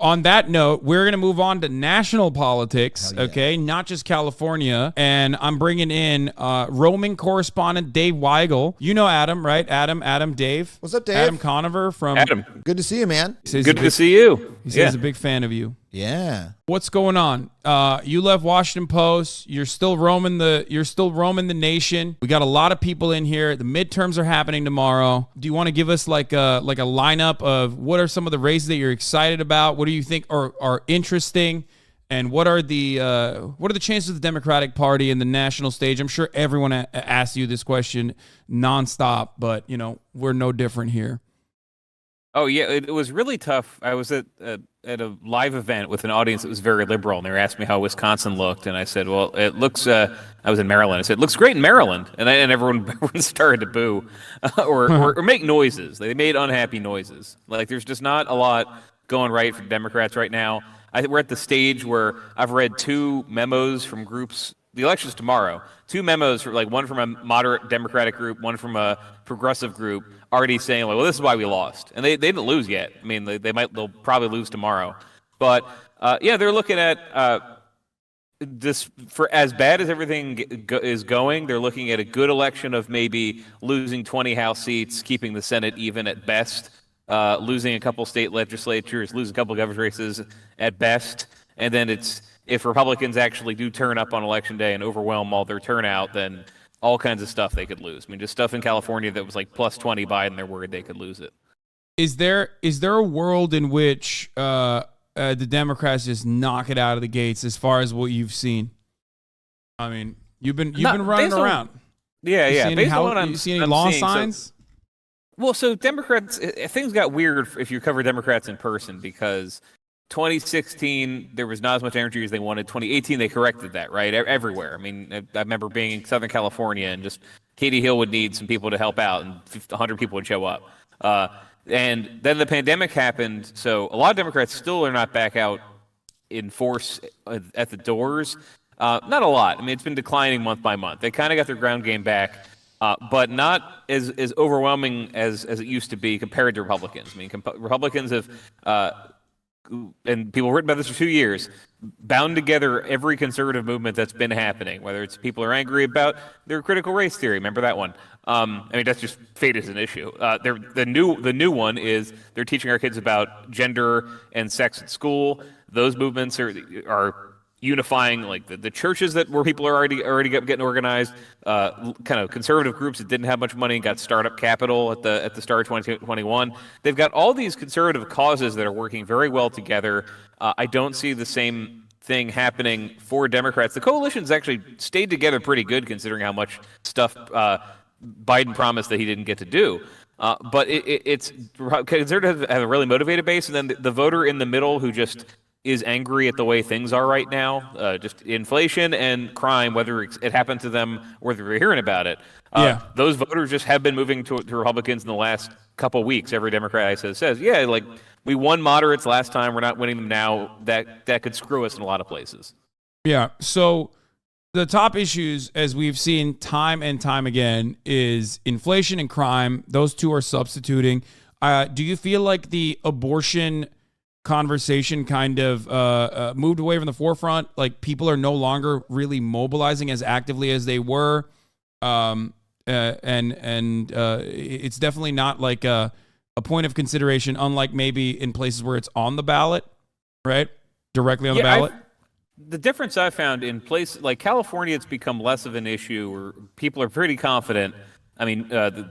on that note, we're going to move on to national politics, yeah. okay? Not just California. And I'm bringing in roaming correspondent Dave Weigel. You know Adam, right? Adam, Dave. What's up, Dave? Adam Conover from... Adam. Good to see you, man. Good to see you. He says he's a big fan of you. Yeah. What's going on? You left Washington Post. You're still roaming the nation. We got a lot of people in here. The midterms are happening tomorrow. Do you want to give us like a lineup of what are some of the races that you're excited about? What do you think are interesting? And what are the chances of the Democratic Party in the national stage? I'm sure everyone asks you this question nonstop, but we're no different here. Oh yeah, it was really tough. I was at a live event with an audience that was very liberal, and they were asking me how Wisconsin looked, and I said, "Well, it looks." I was in Maryland. I said, "It looks great in Maryland," and everyone started to boo or make noises. They made unhappy noises. Like there's just not a lot going right for Democrats right now. We're at the stage where I've read 2 memos from groups. The election's tomorrow. 2 memos, one from a moderate Democratic group, one from a progressive group, already saying, well, this is why we lost. And they didn't lose yet. I mean, they'll probably lose tomorrow. But, they're looking at this, for as bad as everything is going, they're looking at a good election of maybe losing 20 House seats, keeping the Senate even at best, losing a couple state legislatures, losing a couple governor's races at best. And then if Republicans actually do turn up on Election Day and overwhelm all their turnout, then all kinds of stuff they could lose. I mean, just stuff in California that was like plus 20 Biden, they're worried they could lose it. Is there a world in which the Democrats just knock it out of the gates as far as what you've seen? I mean, you've been running around. Yeah. You see any law signs? So Democrats, things got weird if you cover Democrats in person because 2016, there was not as much energy as they wanted. 2018, they corrected that, right? Everywhere. I mean, I remember being in Southern California and just Katie Hill would need some people to help out and 100 people would show up. And then the pandemic happened. So a lot of Democrats still are not back out in force at the doors. Not a lot. I mean, it's been declining month by month. They kind of got their ground game back, but not as overwhelming as it used to be compared to Republicans. I mean, Republicans have... and people have written about this for 2 years, bound together every conservative movement that's been happening, whether it's people are angry about their critical race theory. Remember that one? I mean, that's just fate is an issue. The new one is they're teaching our kids about gender and sex at school. Those movements are unifying like the churches where people are already getting organized, kind of conservative groups that didn't have much money and got startup capital at the start of 2021. They've got all these conservative causes that are working very well together. I don't see the same thing happening for Democrats. The coalition's actually stayed together pretty good considering how much stuff Biden promised that he didn't get to do. But it's conservatives have a really motivated base, and then the voter in the middle who just is angry at the way things are right now, just inflation and crime, whether it happened to them or whether we're hearing about it. Those voters just have been moving to Republicans in the last couple weeks. Every Democrat I says, like we won moderates last time, we're not winning them now. That could screw us in a lot of places. Yeah. So the top issues, as we've seen time and time again, is inflation and crime. Those two are substituting. Do you feel like the abortion conversation kind of moved away from the forefront? Like people are no longer really mobilizing as actively as they were, and it's definitely not like a point of consideration, unlike maybe in places where it's on the ballot, right? Directly on the ballot. The difference I found in places like California, it's become less of an issue where people are pretty confident. I mean, the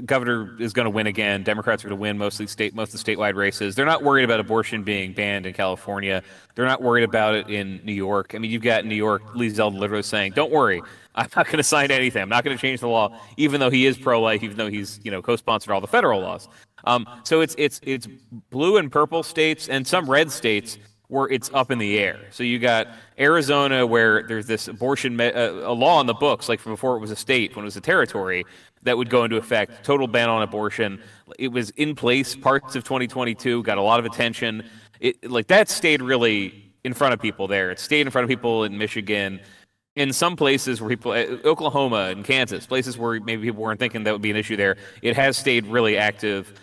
governor is going to win again. Democrats are going to win most of the statewide races. They're not worried about abortion being banned in California. They're not worried about it in New York. I mean, you've got in New York, Lee Zeldin literally saying, "Don't worry, I'm not going to sign anything. I'm not going to change the law," even though he is pro-life, even though he's co-sponsored all the federal laws. So it's blue and purple states and some red states where it's up in the air. So you got Arizona where there's this abortion a law on the books, like from before it was a state, when it was a territory, that would go into effect, total ban on abortion. It was in place parts of 2022, got a lot of attention. That stayed really in front of people there. It stayed in front of people in Michigan. In some places where people, Oklahoma and Kansas, places where maybe people weren't thinking that would be an issue there, it has stayed really active.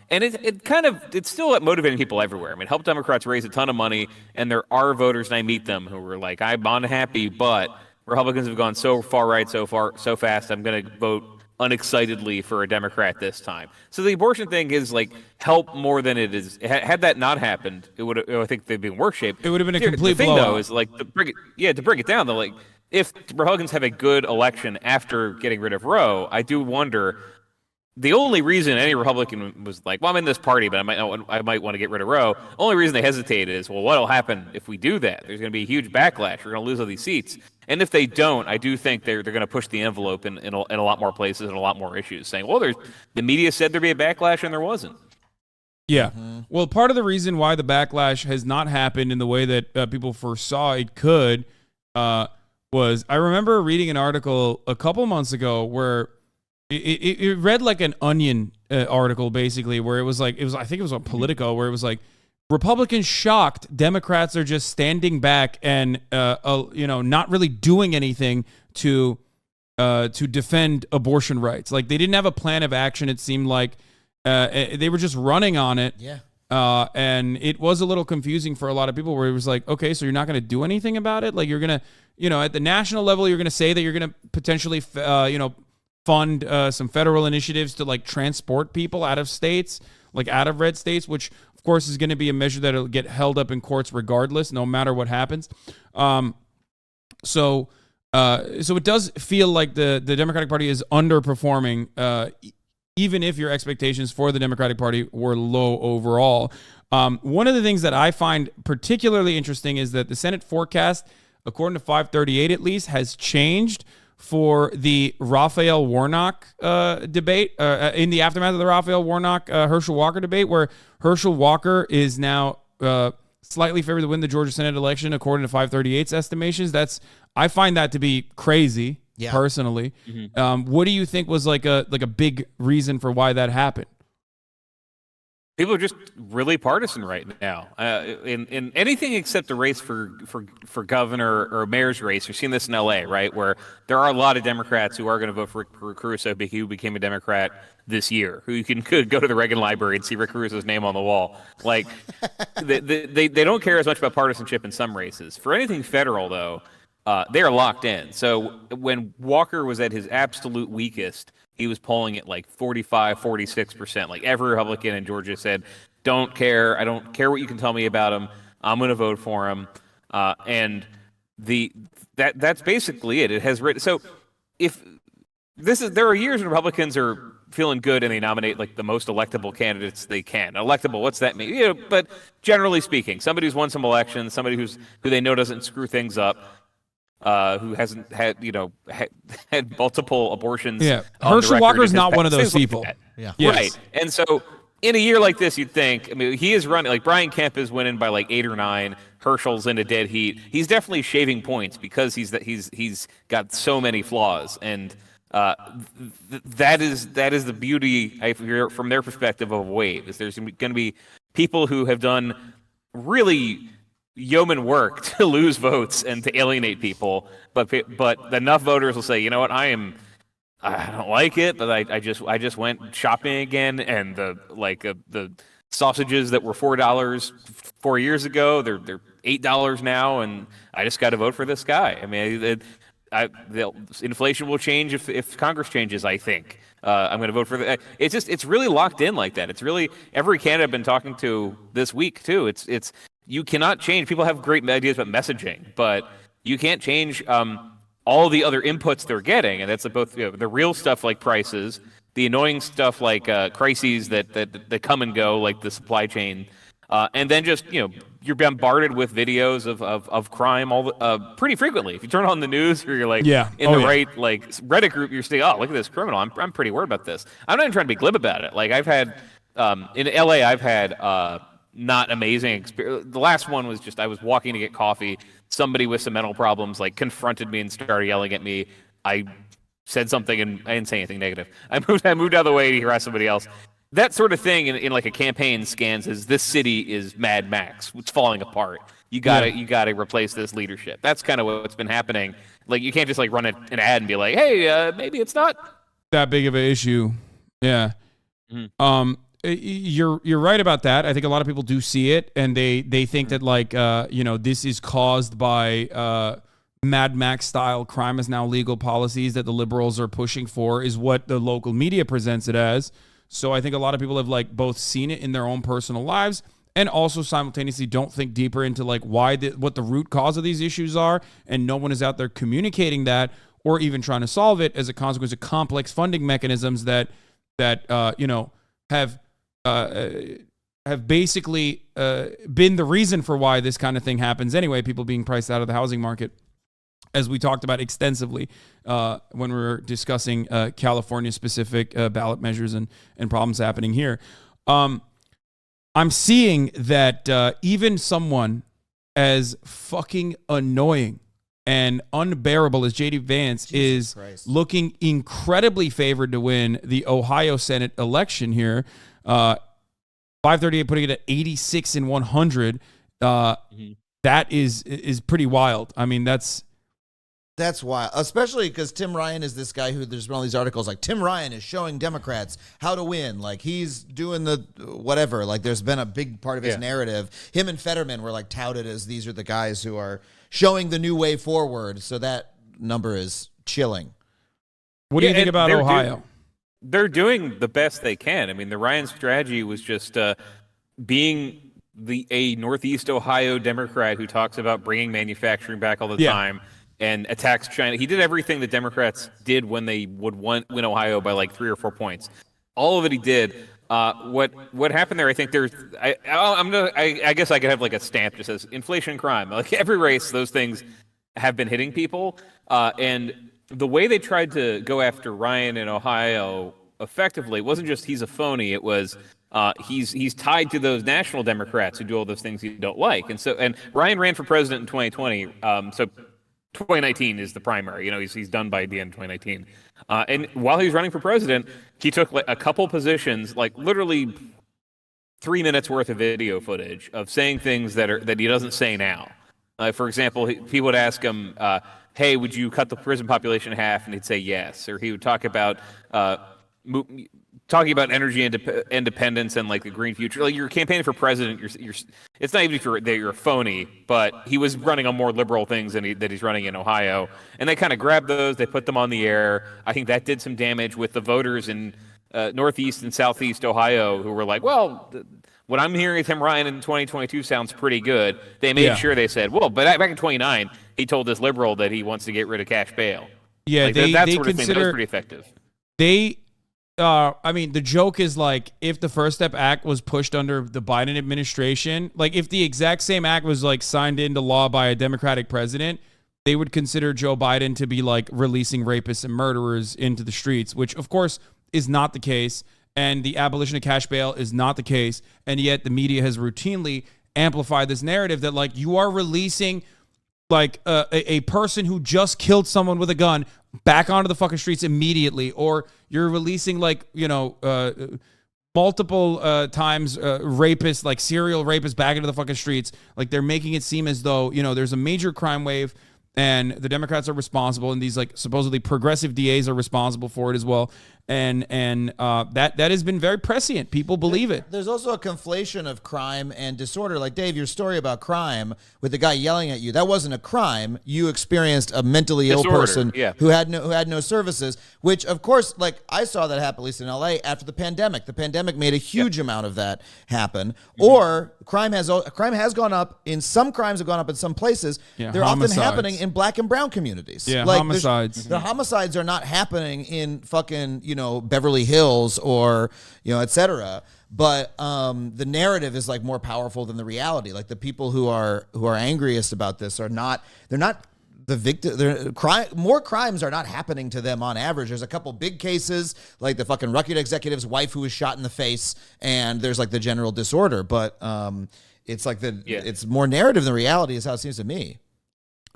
And it's still motivating people everywhere. I mean, help Democrats raise a ton of money, and there are voters, and I meet them who are like, I'm unhappy, but Republicans have gone so far right, so fast, I'm going to vote unexcitedly for a Democrat this time. So the abortion thing is like help more than it is. Had that not happened, I think they'd be in worse shape. It would have been a complete blowout. The thing though is like to break it down though, like if Republicans have a good election after getting rid of Roe, I do wonder. The only reason any Republican was like, well, I'm in this party, but I might want to get rid of Roe. Only reason they hesitated is, well, what'll happen if we do that? There's going to be a huge backlash. We're going to lose all these seats. And if they don't, I do think they're going to push the envelope in a lot more places and a lot more issues, saying, well, the media said there'd be a backlash, and there wasn't. Yeah. Well, part of the reason why the backlash has not happened in the way that people foresaw it could was I remember reading an article a couple months ago where it read like an Onion article, basically, where I think it was on Politico, where it was like, Republicans shocked Democrats are just standing back and not really doing anything to defend abortion rights. Like they didn't have a plan of action. It seemed like they were just running on it. Yeah. And it was a little confusing for a lot of people, where it was like, okay, so you're not going to do anything about it. Like you're going to, at the national level, you're going to say that you're going to potentially, fund some federal initiatives to like transport people out of states, like out of red states, which of course is going to be a measure that'll get held up in courts regardless, no matter what happens. So it does feel like the Democratic Party is underperforming, even if your expectations for the Democratic Party were low overall. One of the things that I find particularly interesting is that the Senate forecast, according to 538 at least, has changed for the Raphael Warnock debate, in the aftermath of the Raphael Warnock Herschel Walker debate, where Herschel Walker is now slightly favored to win the Georgia Senate election according to 538's estimations. I find that to be crazy, personally. Mm-hmm. What do you think was like a big reason for why that happened? People are just really partisan right now. In anything except the race for governor or mayor's race. You've seen this in L.A., right, where there are a lot of Democrats who are going to vote for Rick Caruso, who became a Democrat this year, who you could go to the Reagan Library and see Rick Caruso's name on the wall. Like, they don't care as much about partisanship in some races. For anything federal, though, they are locked in. So when Walker was at his absolute weakest, he was polling at like 45, 46%. Like every Republican in Georgia said, don't care. I don't care what you can tell me about him. I'm going to vote for him. And that's basically it. It has written. So there are years when Republicans are feeling good and they nominate like the most electable candidates they can. Electable, what's that mean? But generally speaking, somebody who's won some elections, somebody who they know doesn't screw things up. Who hasn't had had multiple abortions. Yeah, Herschel Walker is not one of those people. Like yeah, yes. Right. And so in a year like this, you'd think. I mean, he is running like Brian Kemp is winning by like 8 or 9. Herschel's in a dead heat. He's definitely shaving points because he's got so many flaws, and that is the beauty from their perspective of a wave. Is there's going to be people who have done really yeoman work to lose votes and to alienate people, but enough voters will say, you know what, I don't like it, but I just went shopping again, and the sausages that were $4 4 years ago, they're $8 now, and I just got to vote for this guy. I mean, inflation will change if Congress changes, I think. I'm going to vote for the. It's really locked in like that. It's really every candidate I've been talking to this week too. It's you cannot change. People have great ideas about messaging, but you can't change all the other inputs they're getting, and that's both the real stuff like prices, the annoying stuff like crises that come and go, like the supply chain, and then just you're bombarded with videos of crime pretty frequently. If you turn on the news or you're like right like Reddit group, you're saying, oh, look at this criminal. I'm pretty worried about this. I'm not even trying to be glib about it. Like I've had in LA, I've had not amazing experience. The last one was just I was walking to get coffee. Somebody with some mental problems like confronted me and started yelling at me. I said something and I didn't say anything negative. I moved out of the way to harass somebody else. That sort of thing in like a campaign scans is this city is Mad Max. It's falling apart. You gotta replace this leadership. That's kind of what's been happening. Like you can't just like run an ad and be like, hey, maybe it's not that big of an issue. Yeah. Mm-hmm. you're right about that. I think a lot of people do see it, and they think that like this is caused by Mad Max style crime is now legal policies that the liberals are pushing for, is what the local media presents it as. So I think a lot of people have like both seen it in their own personal lives and also simultaneously don't think deeper into like what the root cause of these issues are, and no one is out there communicating that or even trying to solve it as a consequence of complex funding mechanisms that have basically been the reason for why this kind of thing happens anyway, people being priced out of the housing market, as we talked about extensively when we were discussing California-specific ballot measures and problems happening here. I'm seeing that even someone as fucking annoying and unbearable as J.D. Vance is looking incredibly favored to win the Ohio Senate election here. 538 putting it at 86 in 100. That is pretty wild. I mean, that's wild, especially because Tim Ryan is this guy who there's been all these articles like Tim Ryan is showing Democrats how to win. Like he's doing the whatever. Like there's been a big part of his narrative. Him and Fetterman were like touted as these are the guys who are showing the new way forward. So that number is chilling. What do you think about Ohio? They're doing the best they can. I mean, the Ryan strategy was just being a Northeast Ohio Democrat who talks about bringing manufacturing back all the time and attacks China. He did everything the Democrats did when they would win Ohio by like 3 or 4 points. All of it he did. What happened there? I think there's. I guess I could have like a stamp that says inflation and crime. Like every race, those things have been hitting people. And the way they tried to go after Ryan in Ohio effectively wasn't just he's a phony. It was he's tied to those national Democrats who do all those things you don't like. And Ryan ran for president in 2020. So 2019 is the primary. You know, he's done by the end of 2019. And while he was running for president, he took like a couple positions, like literally 3 minutes worth of video footage of saying things that he doesn't say now. For example, he would ask him, "Hey, would you cut the prison population in half?" And he'd say yes. Or he would talk about energy independence and like the green future. Like you're campaigning for president, you're it's not even that you're a phony, but he was running on more liberal things that he's running in Ohio. And they kind of grabbed those, they put them on the air. I think that did some damage with the voters in Northeast and Southeast Ohio who were like, well, what I'm hearing of Tim Ryan in 2022 sounds pretty good. They made sure they said, well, but back in 29, he told this liberal that he wants to get rid of cash bail. Yeah, like that sort of thing, that was pretty effective. I mean, the joke is like if the First Step Act was pushed under the Biden administration, like if the exact same act was like signed into law by a Democratic president, they would consider Joe Biden to be like releasing rapists and murderers into the streets, which of course is not the case. And the abolition of cash bail is not the case. And yet the media has routinely amplified this narrative that like you are releasing like a person who just killed someone with a gun back onto the fucking streets immediately, or you're releasing like, multiple times rapists, like serial rapists back into the fucking streets. Like they're making it seem as though, there's a major crime wave and the Democrats are responsible and these like supposedly progressive DAs are responsible for it as well. And that has been very prescient. People believe it. There's also a conflation of crime and disorder. Like, Dave, your story about crime with the guy yelling at you, that wasn't a crime. You experienced a mentally ill person who had no services, which, of course, like I saw that happen, at least in LA, after the pandemic. The pandemic made a huge amount of that happen. Mm-hmm. Or crime has gone up. Some crimes have gone up in some places. Yeah, they're homicides. Often happening in black and brown communities. Yeah, like, homicides. The homicides are not happening in fucking, Beverly Hills or, et cetera. But the narrative is like more powerful than the reality. Like the people who are angriest about this they're not the victim. More crimes are not happening to them on average. There's a couple big cases like the fucking Rugged executive's wife who was shot in the face, and there's like the general disorder. But it's like it's more narrative than reality is how it seems to me.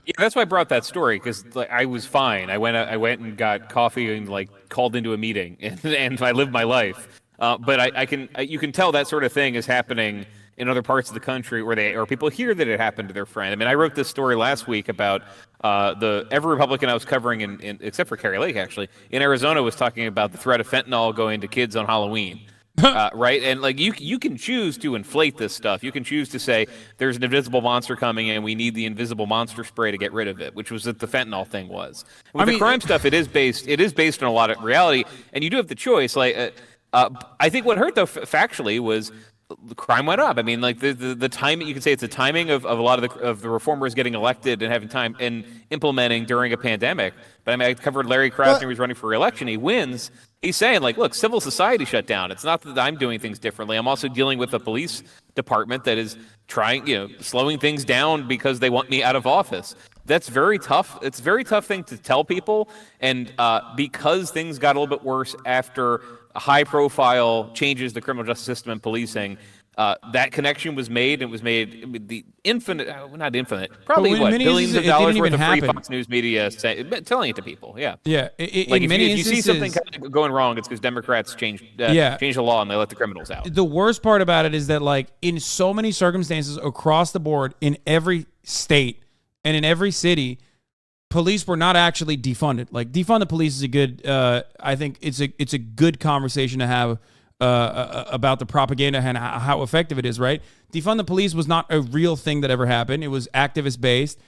Yeah, that's why I brought that story, because like I was fine. I went and got coffee and like called into a meeting, and I lived my life. But you can tell that sort of thing is happening in other parts of the country or people hear that it happened to their friend. I mean, I wrote this story last week about every Republican I was covering in except for Kari Lake actually in Arizona was talking about the threat of fentanyl going to kids on Halloween. right? And like you can choose to inflate this stuff. You can choose to say there's an invisible monster coming and we need the invisible monster spray to get rid of it, which was what the fentanyl thing was. With the crime stuff, it is based on a lot of reality, and you do have the choice. Like I think what hurt though factually was the crime went up. I mean, like the timing, you can say it's the timing of a lot of the reformers getting elected and having time and implementing during a pandemic. But I mean, I covered Larry Krasner, who's running for re-election. He wins. He's saying, like, look, civil society shut down. It's not that I'm doing things differently. I'm also dealing with a police department that is trying, slowing things down because they want me out of office. That's very tough. It's a very tough thing to tell people. And because things got a little bit worse after high-profile changes to the criminal justice system and policing, that connection was made. It was made the not infinite, probably billions of dollars worth of free Fox News media telling it to people. Yeah. Yeah. Like if you see something kind of going wrong, it's because Democrats changed the law and they let the criminals out. The worst part about it is that, like, in so many circumstances across the board, in every state and in every city, police were not actually defunded. Like, defund the police is a good. I think it's a good conversation to have about the propaganda and how effective it is. Right? Defund the police was not a real thing that ever happened. It was activist based.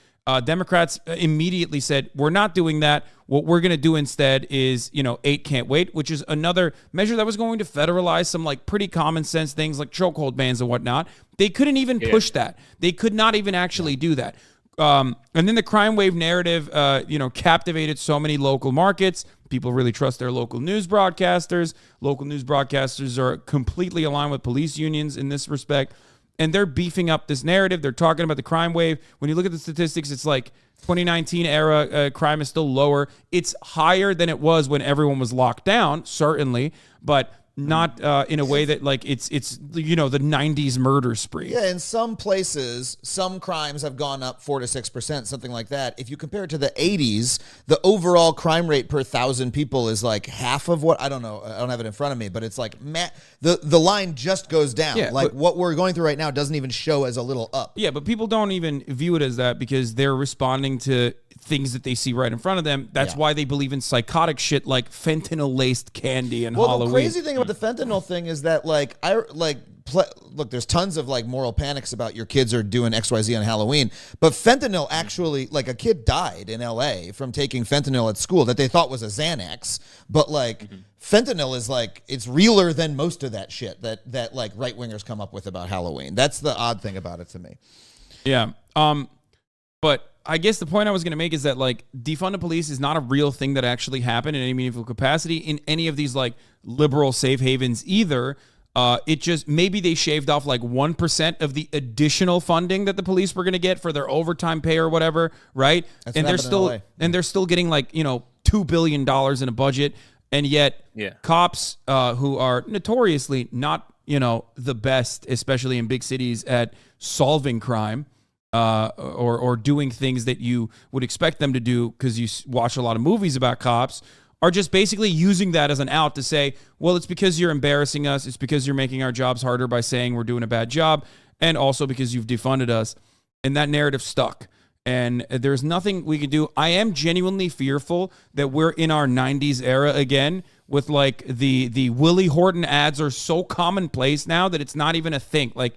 Democrats immediately said, we're not doing that. What we're going to do instead is, 8 can't wait, which is another measure that was going to federalize some like pretty common sense things like chokehold bans and whatnot. They couldn't even push that. They could not even actually do that. And then the crime wave narrative, captivated so many local markets. People really trust their local news broadcasters. Local news broadcasters are completely aligned with police unions in this respect. And they're beefing up this narrative. They're talking about the crime wave. When you look at the statistics, it's like 2019 era crime is still lower. It's higher than it was when everyone was locked down, certainly, but not in a way that like it's the 90s murder spree. Yeah, in some places, some crimes have gone up 4 to 6%, something like that. If you compare it to the 80s, the overall crime rate per 1,000 people is like half of what, I don't know, I don't have it in front of me, but it's like the line just goes down. Yeah, like what we're going through right now doesn't even show as a little up. Yeah, but people don't even view it as that because they're responding to things that they see right in front of them. That's why they believe in psychotic shit like fentanyl-laced candy and Halloween. Well, the crazy thing about the fentanyl thing is that, look, there's tons of like moral panics about your kids are doing XYZ on Halloween, but fentanyl actually, like, a kid died in LA from taking fentanyl at school that they thought was a Xanax, but like fentanyl is like, it's realer than most of that shit that like right wingers come up with about Halloween. That's the odd thing about it to me. Yeah. But I guess the point I was going to make is that, like, defund the police is not a real thing that actually happened in any meaningful capacity in any of these, like, liberal safe havens either. It just, maybe they shaved off, like, 1% of the additional funding that the police were going to get for their overtime pay or whatever, right? And they're still getting, like, $2 billion in a budget. And yet cops who are notoriously not, the best, especially in big cities, at solving crime, or doing things that you would expect them to do because you watch a lot of movies about cops, are just basically using that as an out to say, well, it's because you're embarrassing us. It's because you're making our jobs harder by saying we're doing a bad job. And also because you've defunded us. And that narrative stuck. And there's nothing we can do. I am genuinely fearful that we're in our 90s era again with like the Willie Horton ads are so commonplace now that it's not even a thing. Like,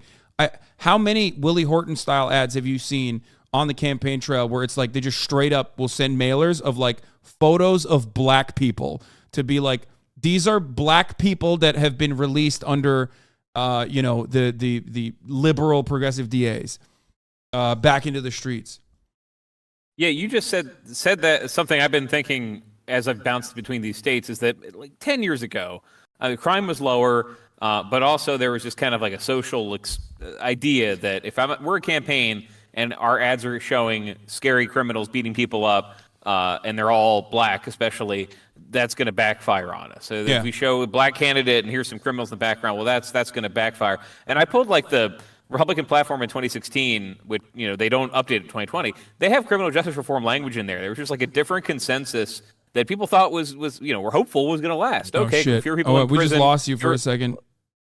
how many Willie Horton style ads have you seen on the campaign trail where it's like they just straight up will send mailers of like photos of black people to be like, these are black people that have been released under, the liberal progressive DAs back into the streets. Yeah, you just said that something I've been thinking as I've bounced between these states is that like 10 years ago, crime was lower. But also there was just kind of like a social idea that if we're a campaign and our ads are showing scary criminals beating people up, and they're all black especially, that's going to backfire on us. So if we show a black candidate and here's some criminals in the background, well, that's going to backfire. And I pulled like the Republican platform in 2016, which, they don't update it in 2020. They have criminal justice reform language in there. There was just like a different consensus that people thought was were hopeful was going to last. Okay, shit. fewer people in we prison. Just lost you for a second.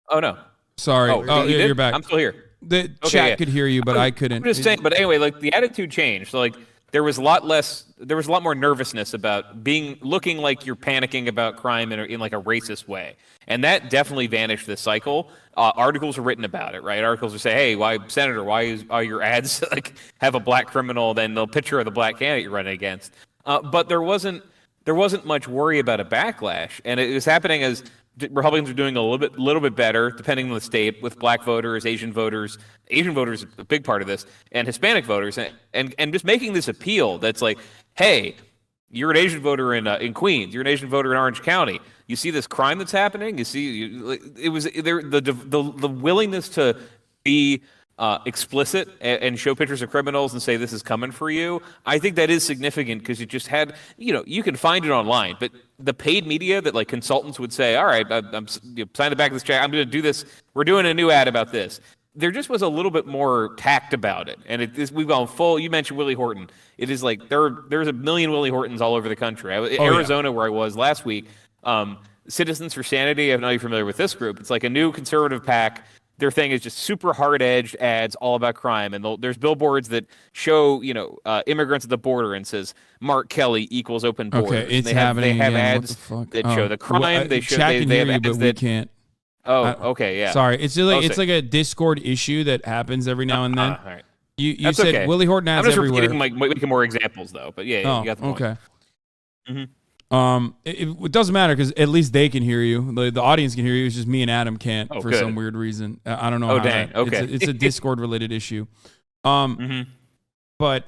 Oh, no. Sorry. You're back. I'm still here. The chat could hear you, but I couldn't. I'm just saying, but anyway, like the attitude changed. So like there was a lot more nervousness about looking like you're panicking about crime in like a racist way, and that definitely vanished this cycle. Articles are written about it, right? Articles will say, "Hey, why are your ads like have a black criminal, then the picture of the black candidate you're running against?" But there wasn't much worry about a backlash, and it was happening as Republicans are doing a little bit better, depending on the state, with black voters, Asian voters. Asian voters are a big part of this, and Hispanic voters, and just making this appeal that's like, hey, you're an Asian voter in Queens, you're an Asian voter in Orange County. You see this crime that's happening. You see, it was there the willingness to be explicit and show pictures of criminals and say this is coming for you. I think that is significant because you just had, you can find it online, but the paid media that like consultants would say, all right, I'm sign the back of this check. I'm going to do this. We're doing a new ad about this. There just was a little bit more tact about it, and we've gone full. You mentioned Willie Horton. It is like there's a million Willie Hortons all over the country. Arizona, where I was last week, Citizens for Sanity. I'm not even familiar with this group. It's like a new conservative PAC. Their thing is just super hard-edged ads all about crime, and there's billboards that show immigrants at the border and says Mark Kelly equals open borders. Okay, it's happening. They have again. ads that show the crime. They show Shaq can they hear have you, ads but we that can't. Oh, okay, yeah. Sorry, it's like a Discord issue that happens every now and then. All right. You said okay. Willie Horton ads I'm just everywhere. making more examples though, but yeah, you got the point. Okay. Mm-hmm. It doesn't matter because at least they can hear you. The audience can hear you. It's just me and Adam can't for good. some weird reason. I don't know. Oh, how dang. that, Okay. It's a Discord related issue. Mm-hmm. But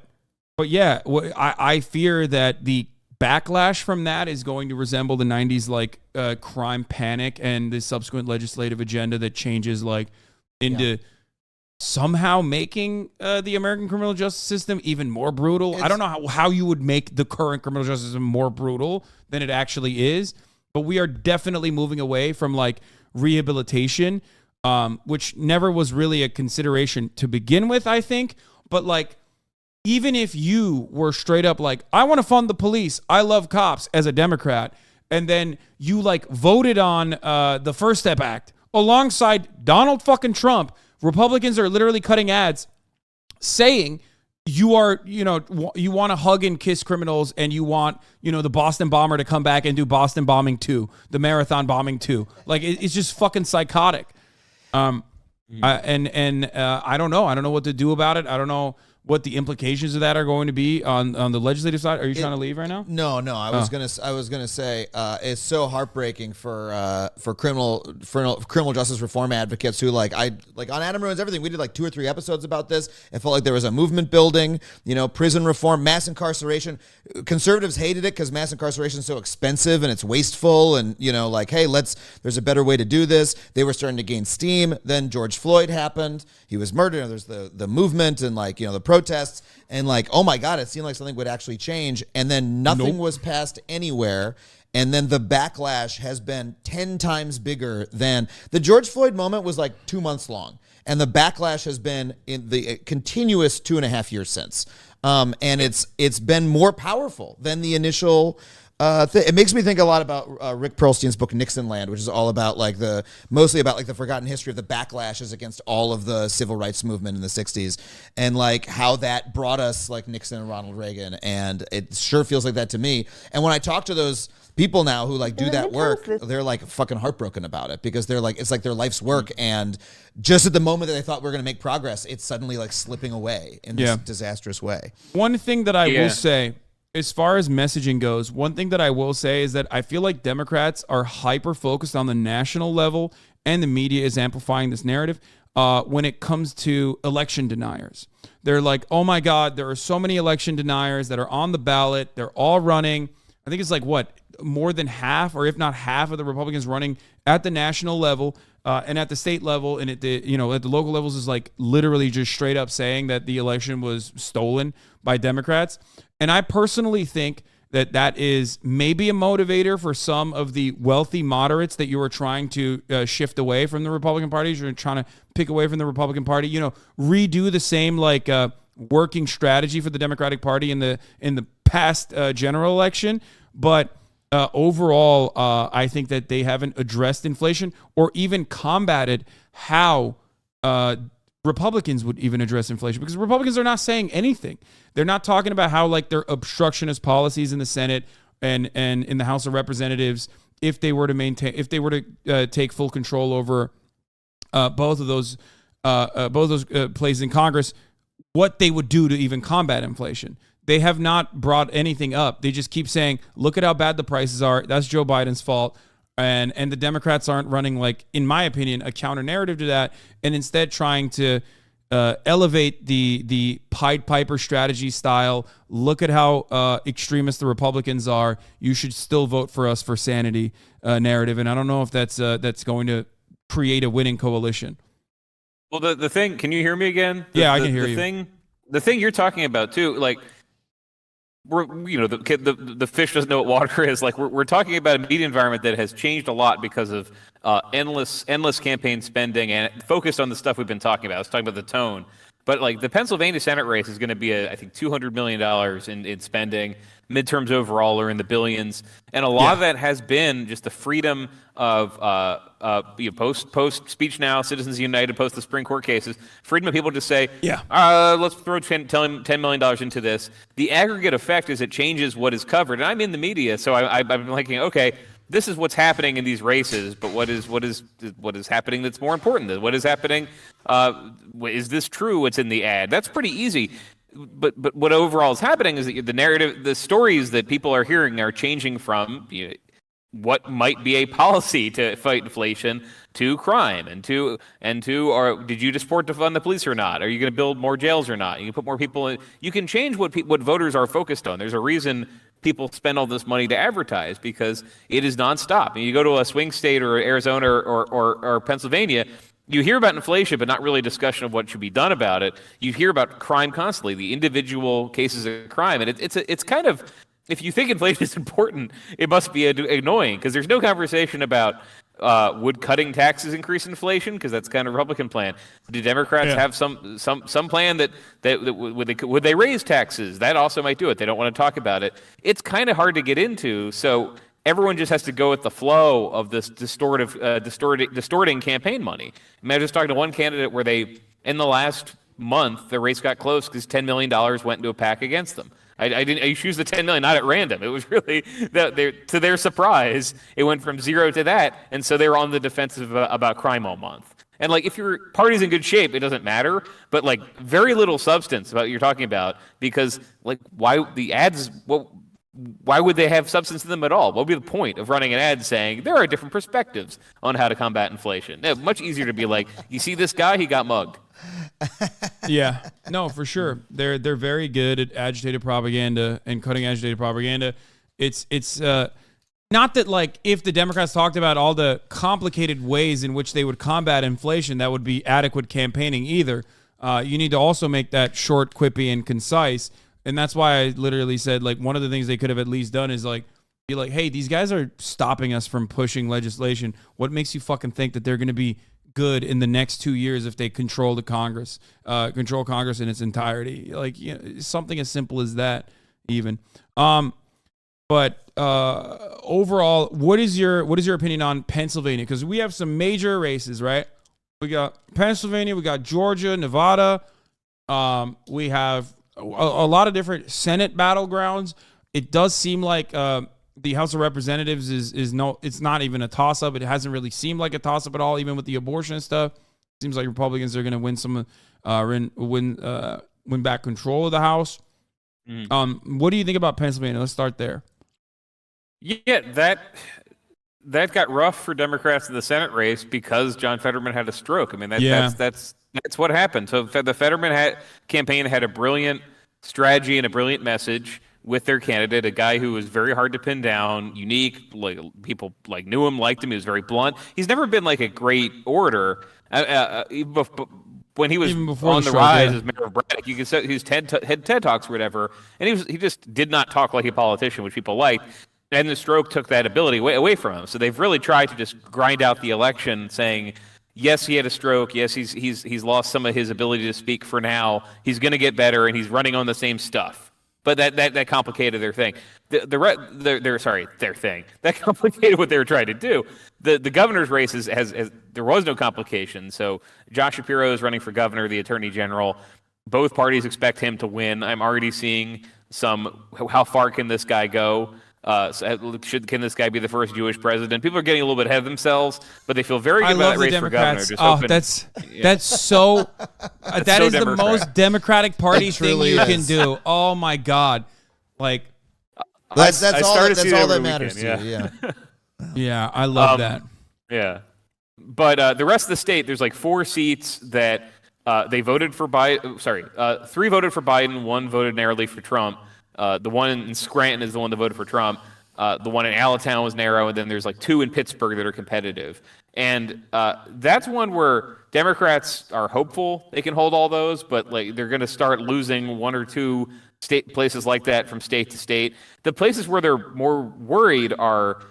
yeah, I fear that the backlash from that is going to resemble the 90s like crime panic and the subsequent legislative agenda that changes like into somehow making the American criminal justice system even more brutal. I don't know how you would make the current criminal justice system more brutal than it actually is, but we are definitely moving away from like rehabilitation, which never was really a consideration to begin with, I think. But like, even if you were straight up like, I want to fund the police, I love cops as a Democrat, and then you like voted on the First Step Act alongside Donald fucking Trump, Republicans are literally cutting ads saying you are, you want to hug and kiss criminals and you want, the Boston bomber to come back and do Boston bombing 2, the marathon bombing 2. Like it's just fucking psychotic. I don't know. I don't know what to do about it. I don't know what the implications of that are going to be on the legislative side. Are you trying to leave right now? No. I was gonna say it's so heartbreaking for criminal justice reform advocates who like on Adam Ruins Everything. We did like 2 or 3 episodes about this. It felt like there was a movement building. Prison reform, mass incarceration. Conservatives hated it because mass incarceration is so expensive and it's wasteful. And hey, there's a better way to do this. They were starting to gain steam. Then George Floyd happened. He was murdered. And there's the movement and the protests, and oh my God, it seemed like something would actually change, and then nothing was passed anywhere. And then the backlash has been 10 times bigger than the George Floyd moment was like 2 months long, and the backlash has been in the continuous 2.5 years since. And it's been more powerful than the initial. It makes me think a lot about Rick Perlstein's book Nixonland, which is all about mostly about the forgotten history of the backlashes against all of the civil rights movement in the 60s, and how that brought us Nixon and Ronald Reagan, and it sure feels like that to me. And when I talk to those people now who do that work, they're fucking heartbroken about it because they're it's like their life's work, and just at the moment that they thought we were going to make progress, it's suddenly slipping away in this disastrous way. One thing that I will say, as far as messaging goes, one thing that I will say is that I feel like Democrats are hyper-focused on the national level, and the media is amplifying this narrative when it comes to election deniers. They're like, oh my God, there are so many election deniers that are on the ballot. They're all running. I think it's more than half, or if not half, of the Republicans running at the national level and at the state level, and at the local levels is literally just straight up saying that the election was stolen by Democrats. And I personally think that is maybe a motivator for some of the wealthy moderates that you are trying to shift away from the Republican Party. You're trying to pick away from the Republican Party. Redo the same working strategy for the Democratic Party in the past general election. But overall, I think that they haven't addressed inflation or even combated how Republicans would even address inflation, because Republicans are not saying anything. They're not talking about how like their obstructionist policies in the Senate and in the House of Representatives, if they were to take full control over both of those places in Congress, what they would do to even combat inflation. They have not brought anything up. They just keep saying, look at how bad the prices are. That's Joe Biden's fault. And the Democrats aren't running, like, in my opinion, a counter narrative to that, and instead trying to elevate the Pied Piper strategy style. Look at how extremist the Republicans are. You should still vote for us for sanity narrative. And I don't know if that's going to create a winning coalition. Well, the thing, can you hear me again? I can hear you. The thing you're talking about too, like, the fish doesn't know what water is. Like, we're talking about a media environment that has changed a lot because of endless campaign spending and focused on the stuff we've been talking about. I was talking about the tone, but like the Pennsylvania Senate race is going to be, I think, $200 million in spending. Midterms overall are in the billions, and a lot of that has been just the freedom of post Speech Now, Citizens United, post the Supreme Court cases, freedom of people to say, let's throw $10 million into this. The aggregate effect is it changes what is covered, and I'm in the media, so I've been thinking, okay, this is what's happening in these races, but what is happening that's more important? What is happening? Is this true? What's in the ad? That's pretty easy. But what overall is happening is that the narrative, the stories that people are hearing are changing from what might be a policy to fight inflation to crime and to or did you just support to fund the police or not? Are you going to build more jails or not? You can put more people in. You can change what voters are focused on. There's a reason people spend all this money to advertise, because it is nonstop. And you go to a swing state or Arizona or Pennsylvania, you hear about inflation, but not really a discussion of what should be done about it. You hear about crime constantly, the individual cases of crime, and it's kind of, if you think inflation is important, it must be annoying, because there's no conversation about would cutting taxes increase inflation, because that's kind of a Republican plan. Do Democrats have some plan that would they raise taxes? That also might do it. They don't want to talk about it. It's kind of hard to get into, so everyone just has to go with the flow of this distorting campaign money. I mean, I was just talking to one candidate where in the last month, the race got close because $10 million went into a PAC against them. I choose the $10 million not at random. It was really, to their surprise, it went from zero to that, and so they were on the defensive about crime all month. And like, if your party's in good shape, it doesn't matter. But like, very little substance about what you're talking about, because like, why the ads? Why would they have substance in them at all? What would be the point of running an ad saying there are different perspectives on how to combat inflation? No, much easier to be like, you see this guy, he got mugged. Yeah, no, for sure. They're very good at agitated propaganda and cutting agitated propaganda. It's not that, like, if the Democrats talked about all the complicated ways in which they would combat inflation, that would be adequate campaigning either. You need to also make that short, quippy, and concise. And that's why I literally said, like, one of the things they could have at least done is, like, be like, hey, these guys are stopping us from pushing legislation. What makes you fucking think that they're going to be good in the next 2 years if they control the Congress, control Congress in its entirety? Like, something as simple as that, even. But overall, what is your opinion on Pennsylvania? Because we have some major races, right? We got Pennsylvania, we got Georgia, Nevada. We have a lot of different Senate battlegrounds. It does seem like the House of Representatives it's not even a toss-up. It hasn't really seemed like a toss-up at all, even with the abortion and stuff. Seems like Republicans are going to win back control of the House. What do you think about Pennsylvania? Let's start there. Yeah, that got rough for Democrats in the Senate race because John Fetterman had a stroke. I mean, that's what happened. So the Fetterman campaign had a brilliant strategy and a brilliant message with their candidate, a guy who was very hard to pin down, unique. Like, people like knew him, liked him. He was very blunt. He's never been like a great orator. When he was on the rise as mayor of Braddock, you could say he was had TED Talks or whatever, and he just did not talk like a politician, which people liked. And the stroke took that ability away from him. So they've really tried to just grind out the election, saying, yes, he had a stroke. Yes, he's lost some of his ability to speak for now. He's going to get better, and he's running on the same stuff. But that complicated their thing. Their thing. That complicated what they were trying to do. The governor's race has there was no complication. So Josh Shapiro is running for governor, the attorney general. Both parties expect him to win. I'm already seeing how far can this guy go? Can this guy be the first Jewish president? People are getting a little bit ahead of themselves, but they feel very good about that race for governor. That's so. That is the most Democratic Party thing you can do. Oh my God, like that's all that matters to you. Yeah, yeah, I love that. Yeah, but the rest of the state, there's like 4 seats that they voted for Biden. 3 voted for Biden, 1 voted narrowly for Trump. The one in Scranton is the one that voted for Trump. The one in Allentown was narrow, and then there's like 2 in Pittsburgh that are competitive. And that's one where Democrats are hopeful they can hold all those, but like they're going to start losing 1 or 2 state places like that from state to state. The places where they're more worried are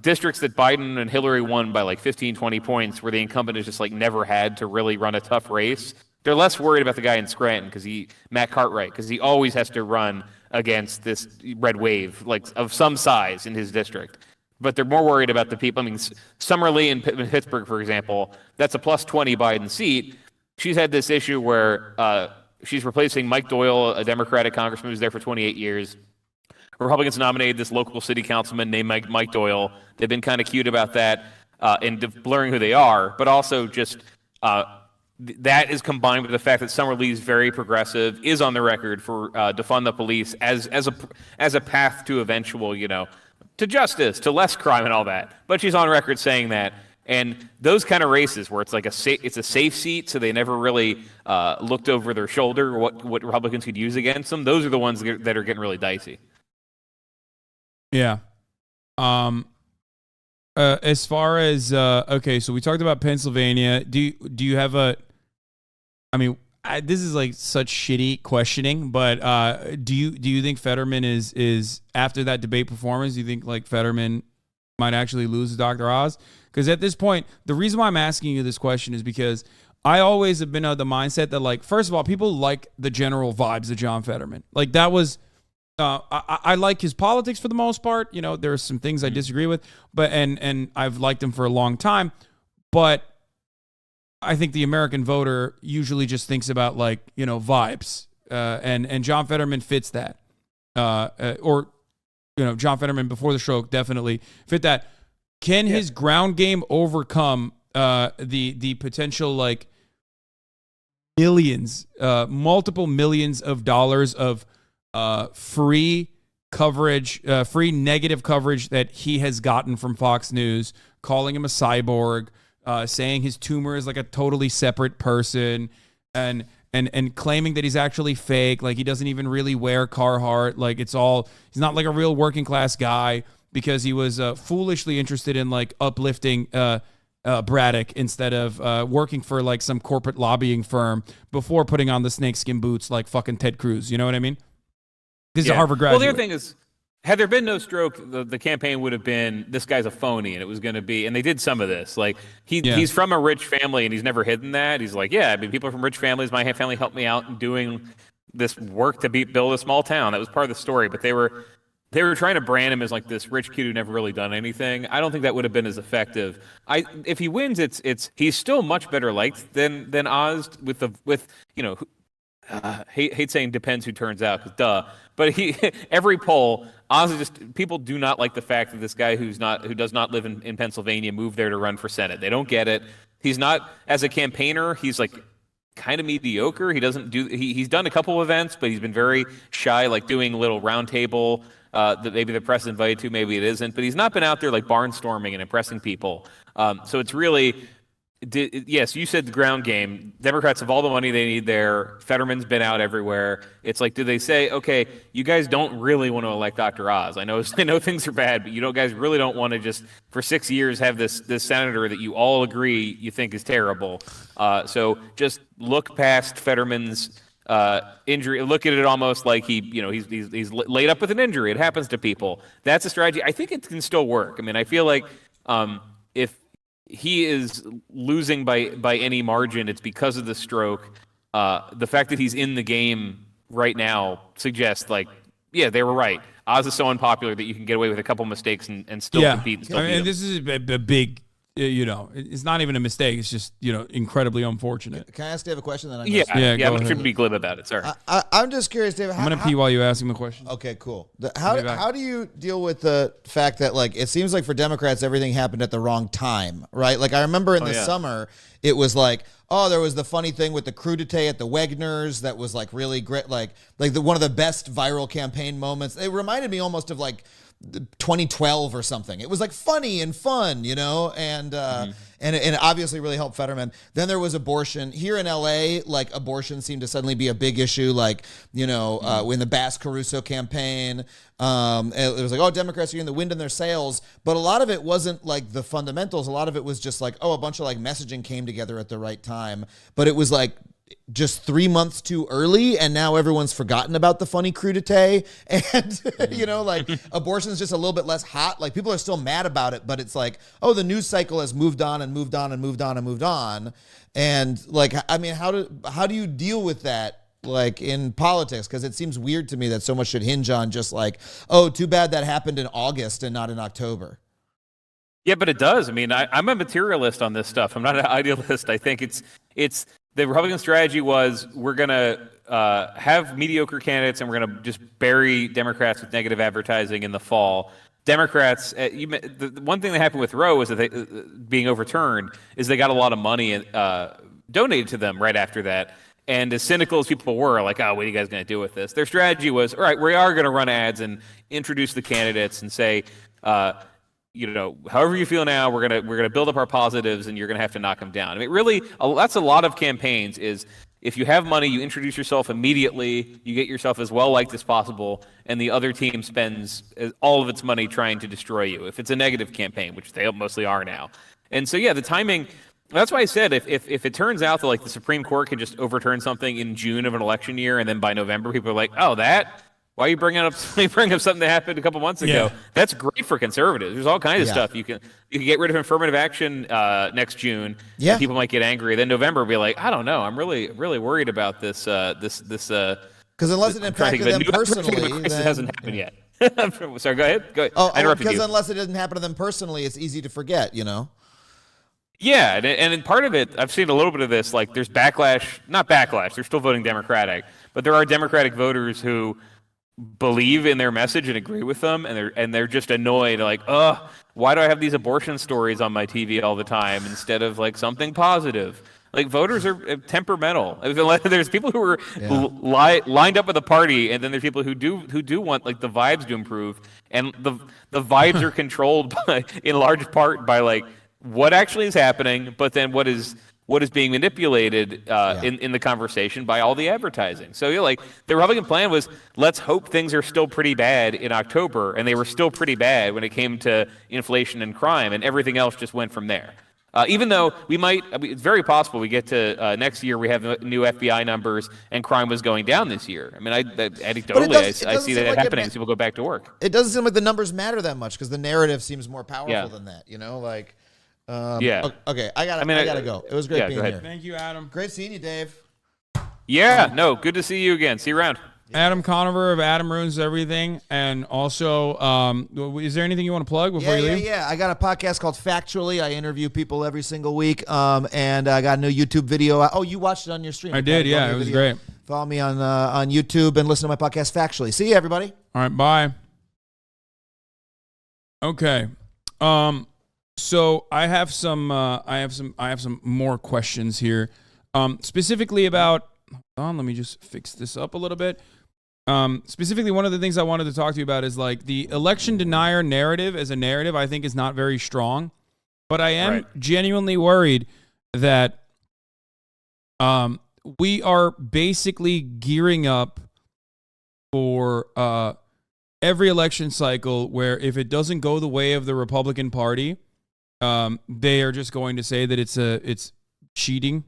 districts that Biden and Hillary won by like 15, 20 points, where the incumbent has just like never had to really run a tough race. They're less worried about the guy in Scranton Matt Cartwright, because he always has to run against this red wave, like of some size in his district. But they're more worried about the people. I mean, Summerlee in Pittsburgh, for example, that's a plus 20 Biden seat. She's had this issue where she's replacing Mike Doyle, a Democratic congressman who's there for 28 years. Republicans nominated this local city councilman named Mike Doyle. They've been kind of cute about that and blurring who they are, but also just that is combined with the fact that Summerlee is very progressive, is on the record for defund the police as a path to eventual, to justice, to less crime and all that. But she's on record saying that. And those kind of races where it's like it's a safe seat, so they never really looked over their shoulder what Republicans could use against them. Those are the ones that are getting really dicey. Yeah. As far as okay, so we talked about Pennsylvania. Do you have a? I mean, this is like such shitty questioning, but do you think Fetterman is after that debate performance? Do you think like Fetterman might actually lose to Dr. Oz? Because at this point, the reason why I'm asking you this question is because I always have been of the mindset that, like, first of all, people like the general vibes of John Fetterman. Like, that was, I like his politics for the most part. There are some things I disagree with, but and I've liked him for a long time. But I think the American voter usually just thinks about, like, vibes, and John Fetterman fits that, or John Fetterman before the stroke definitely fit that. Can his ground game overcome the potential, like, millions, multiple millions of dollars of free coverage, free negative coverage that he has gotten from Fox News, calling him a cyborg, saying his tumor is like a totally separate person, and claiming that he's actually fake, like he doesn't even really wear Carhartt, like he's not like a real working class guy, because he was foolishly interested in like uplifting Braddock instead of working for like some corporate lobbying firm before putting on the snakeskin boots like fucking Ted Cruz. You know what I mean? Because he's a Harvard graduate. Well, the other thing is, had there been no stroke, the campaign would have been, this guy's a phony, and it was going to be, and they did some of this. Like, he's from a rich family, and he's never hidden that. He's like, yeah, I mean, people from rich families, my family helped me out in doing this work to build a small town. That was part of the story, but they were trying to brand him as like this rich kid who never really done anything. I don't think that would have been as effective. If he wins, he's still much better liked than Oz hate saying depends who turns out, 'cause duh. But every poll, Oz is just, people do not like the fact that this guy who does not live in Pennsylvania moved there to run for Senate. They don't get it. He's not, as a campaigner, he's like kind of mediocre. He's done a couple events, but he's been very shy, like doing a little round table that maybe the press is invited to, maybe it isn't. But he's not been out there like barnstorming and impressing people. So it's really, yes, you said the ground game. Democrats have all the money they need there. Fetterman's been out everywhere. It's like, do they say, okay, you guys don't really want to elect Dr. Oz? I know things are bad, but guys really don't want to just for 6 years have this senator that you all agree you think is terrible. So just look past Fetterman's injury. Look at it almost like he's laid up with an injury. It happens to people. That's a strategy. I think it can still work. I mean, I feel like if he is losing by any margin, it's because of the stroke. The fact that he's in the game right now suggests like yeah, they were right. Oz is so unpopular that you can get away with a couple mistakes and still compete. And still beat him. This is a big, it's not even a mistake. It's just, incredibly unfortunate. Can I ask Dave a question? Then I'm not trying to be glib about it. Sorry. I'm just curious, Dave. I'm going to pee while you ask him a question. Okay, cool. How do you deal with the fact that, like, it seems like for Democrats, everything happened at the wrong time, right? Like, I remember in the summer, it was like, there was the funny thing with the crudité at the Wegners that was, like, really great, like one of the best viral campaign moments. It reminded me almost of, like, 2012 or something. It was like funny and fun, and it obviously really helped Fetterman. Then there was abortion here in LA. Like, abortion seemed to suddenly be a big issue. Like, in the Bass Caruso campaign, it was like, Democrats are getting the wind in their sails. But a lot of it wasn't like the fundamentals. A lot of it was just like, a bunch of like messaging came together at the right time. But it was like just 3 months too early, and now everyone's forgotten about the funny crudité, and like abortion is just a little bit less hot. Like, people are still mad about it, but it's like, the news cycle has moved on and moved on and moved on and moved on. And like, I mean, how do you deal with that, like, in politics? Because it seems weird to me that so much should hinge on just like, too bad that happened in August and not in October. Yeah, but it does. I mean, I'm a materialist on this stuff. I'm not an idealist. I think it's the Republican strategy was, we're going to have mediocre candidates and we're going to just bury Democrats with negative advertising in the fall. Democrats, the one thing that happened with Roe is that they being overturned is they got a lot of money donated to them right after that. And as cynical as people were, like, what are you guys going to do with this? Their strategy was, all right, we are going to run ads and introduce the candidates and say, however you feel now, we're gonna build up our positives, and you're gonna have to knock them down. I mean, really, that's a lot of campaigns. Is if you have money, you introduce yourself immediately, you get yourself as well liked as possible, and the other team spends all of its money trying to destroy you. If it's a negative campaign, which they mostly are now, and so the timing. That's why I said if it turns out that, like, the Supreme Court can just overturn something in June of an election year, and then by November people are like, that. Why are you bringing up something that happened a couple months ago? Yeah. That's great for conservatives. There's all kinds of stuff you can get rid of affirmative action next June. Yeah, people might get angry. Then November will be like, I don't know. I'm really worried about this. Because unless it impacted them personally, it hasn't happened yet. Sorry, go ahead. I interrupted you. Because unless it doesn't happen to them personally, it's easy to forget. Yeah, and part of it, I've seen a little bit of this. Like, there's backlash. Not backlash. They're still voting Democratic, but there are Democratic voters who believe in their message and agree with them, and they're just annoyed, like, why do I have these abortion stories on my TV all the time instead of, like, something positive? Like, voters are temperamental. There's people who are lined up at the party, and then there's people who do want, like, the vibes to improve, and the vibes are controlled in large part by, like, what actually is happening, but then what is being manipulated in the conversation by all the advertising. So the Republican plan was, let's hope things are still pretty bad in October, and they were still pretty bad when it came to inflation and crime, and everything else just went from there. Even though it's very possible we get to next year, we have new FBI numbers, and crime was going down this year. I mean, anecdotally, I see that happening as people go back to work. It doesn't seem like the numbers matter that much, because the narrative seems more powerful than that, Okay, I gotta go. It was great being here. Thank you, Adam. Great seeing you, Dave. Yeah, no, good to see you again. See you around. Adam Conover of Adam Ruins Everything. And also, is there anything you want to plug before you leave? Yeah. I got a podcast called Factually. I interview people every single week. And I got a new YouTube video. You watched it on your stream. I did, yeah. It was great. Follow me on YouTube and listen to my podcast Factually. See you, everybody. All right, bye. Okay. So I have some more questions here, specifically about. Hold on, let me just fix this up a little bit. Specifically, one of the things I wanted to talk to you about is like the election denier narrative as a narrative. I think is not very strong, but I am genuinely worried that we are basically gearing up for every election cycle where if it doesn't go the way of the Republican Party. They are just going to say that it's cheating.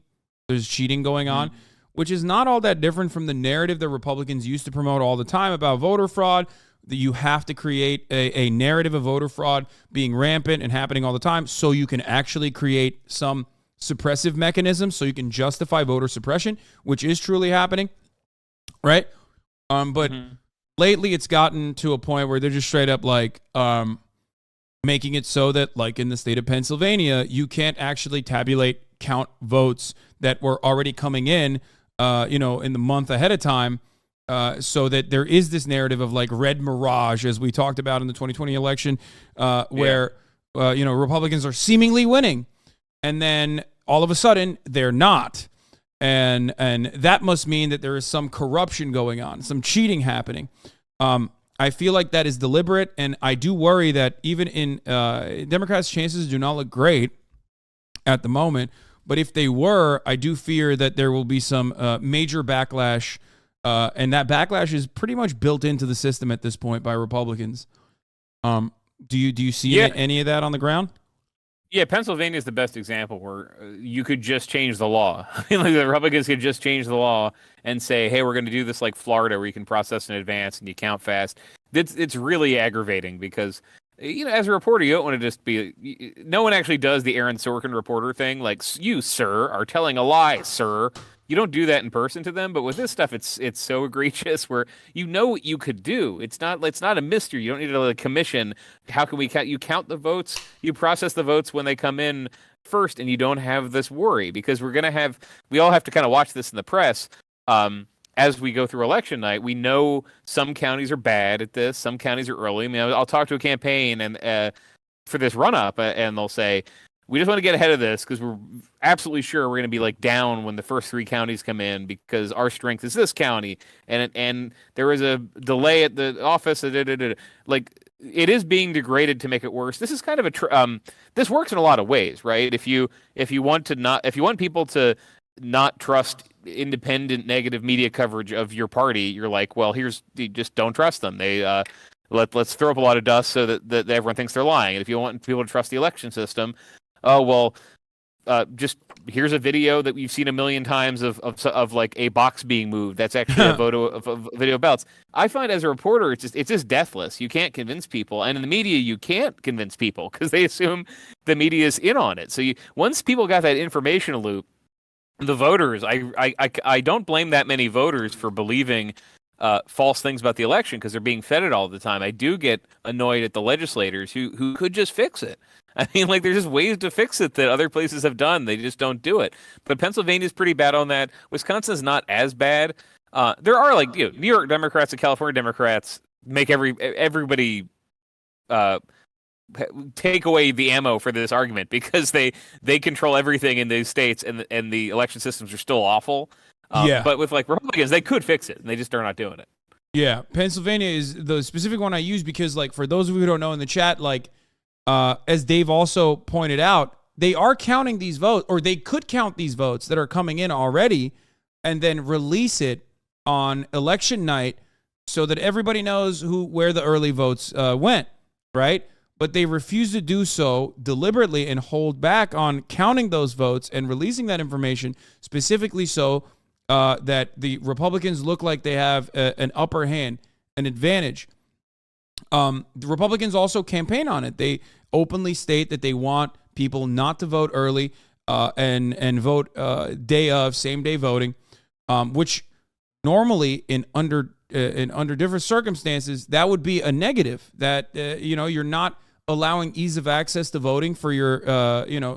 There's cheating going on, which is not all that different from the narrative that Republicans used to promote all the time about voter fraud. That you have to create a narrative of voter fraud being rampant and happening all the time, so you can actually create some suppressive mechanism, so you can justify voter suppression, which is truly happening, right? But lately it's gotten to a point where they're just straight up like making it so that, like in the state of Pennsylvania, you can't actually count votes that were already coming in, in the month ahead of time. So that there is this narrative of like red mirage, as we talked about in the 2020 election, where Republicans are seemingly winning, and then all of a sudden they're not, and that must mean that there is some corruption going on, some cheating happening. I feel like that is deliberate, and I do worry that even in Democrats' chances do not look great at the moment. But if they were, I do fear that there will be some major backlash. And that backlash is pretty much built into the system at this point by Republicans. Do you see any of that on the ground? Yeah, Pennsylvania is the best example where you could just change the law. I mean, like the Republicans could just change the law and say, "Hey, we're going to do this like Florida, where you can process in advance and you count fast." It's really aggravating because as a reporter, you don't want to just be. No one actually does the Aaron Sorkin reporter thing, like you, sir, are telling a lie, sir. You don't do that in person to them, but with this stuff, it's so egregious where what you could do. It's not a mystery. You don't need a commission. How can we count? You count the votes. You process the votes when they come in first, and you don't have this worry because we all have to kind of watch this in the press as we go through election night. We know some counties are bad at this. Some counties are early. I mean, I'll talk to a campaign and for this run up, and they'll say, we just want to get ahead of this because we're absolutely sure we're going to be like down when the first 3 counties come in because our strength is this county, and there is a delay at the office. Like it is being degraded to make it worse. This is kind of this works in a lot of ways, right? If you want people to not trust independent negative media coverage of your party, you're like, well, you just don't trust them. They let's throw up a lot of dust so that everyone thinks they're lying. And if you want people to trust the election system, just here's a video that we've seen a million times of like a box being moved. That's actually a video of ballots. I find as a reporter, it's just deathless. You can't convince people, and in the media, you can't convince people because they assume the media is in on it. So once people got that information loop, the voters, I don't blame that many voters for believing false things about the election because they're being fed it all the time. I do get annoyed at the legislators who could just fix it. I mean, like, there's just ways to fix it that other places have done. They just don't do it. But Pennsylvania's pretty bad on that. Wisconsin's not as bad. There are, like, New York Democrats and California Democrats make everybody take away the ammo for this argument because they control everything in these states and the election systems are still awful. But with, like, Republicans, they could fix it, and they just are not doing it. Yeah, Pennsylvania is the specific one I use because, like, for those of you who don't know in the chat, like, as Dave also pointed out, they are counting these votes, or they could count these votes that are coming in already and then release it on election night so that everybody knows where the early votes went, right? But they refuse to do so deliberately and hold back on counting those votes and releasing that information specifically so that the Republicans look like they have an upper hand, an advantage. The Republicans also campaign on it. They openly state that they want people not to vote early and vote day of, same day voting, which normally in under different circumstances that would be a negative. That you're not allowing ease of access to voting for your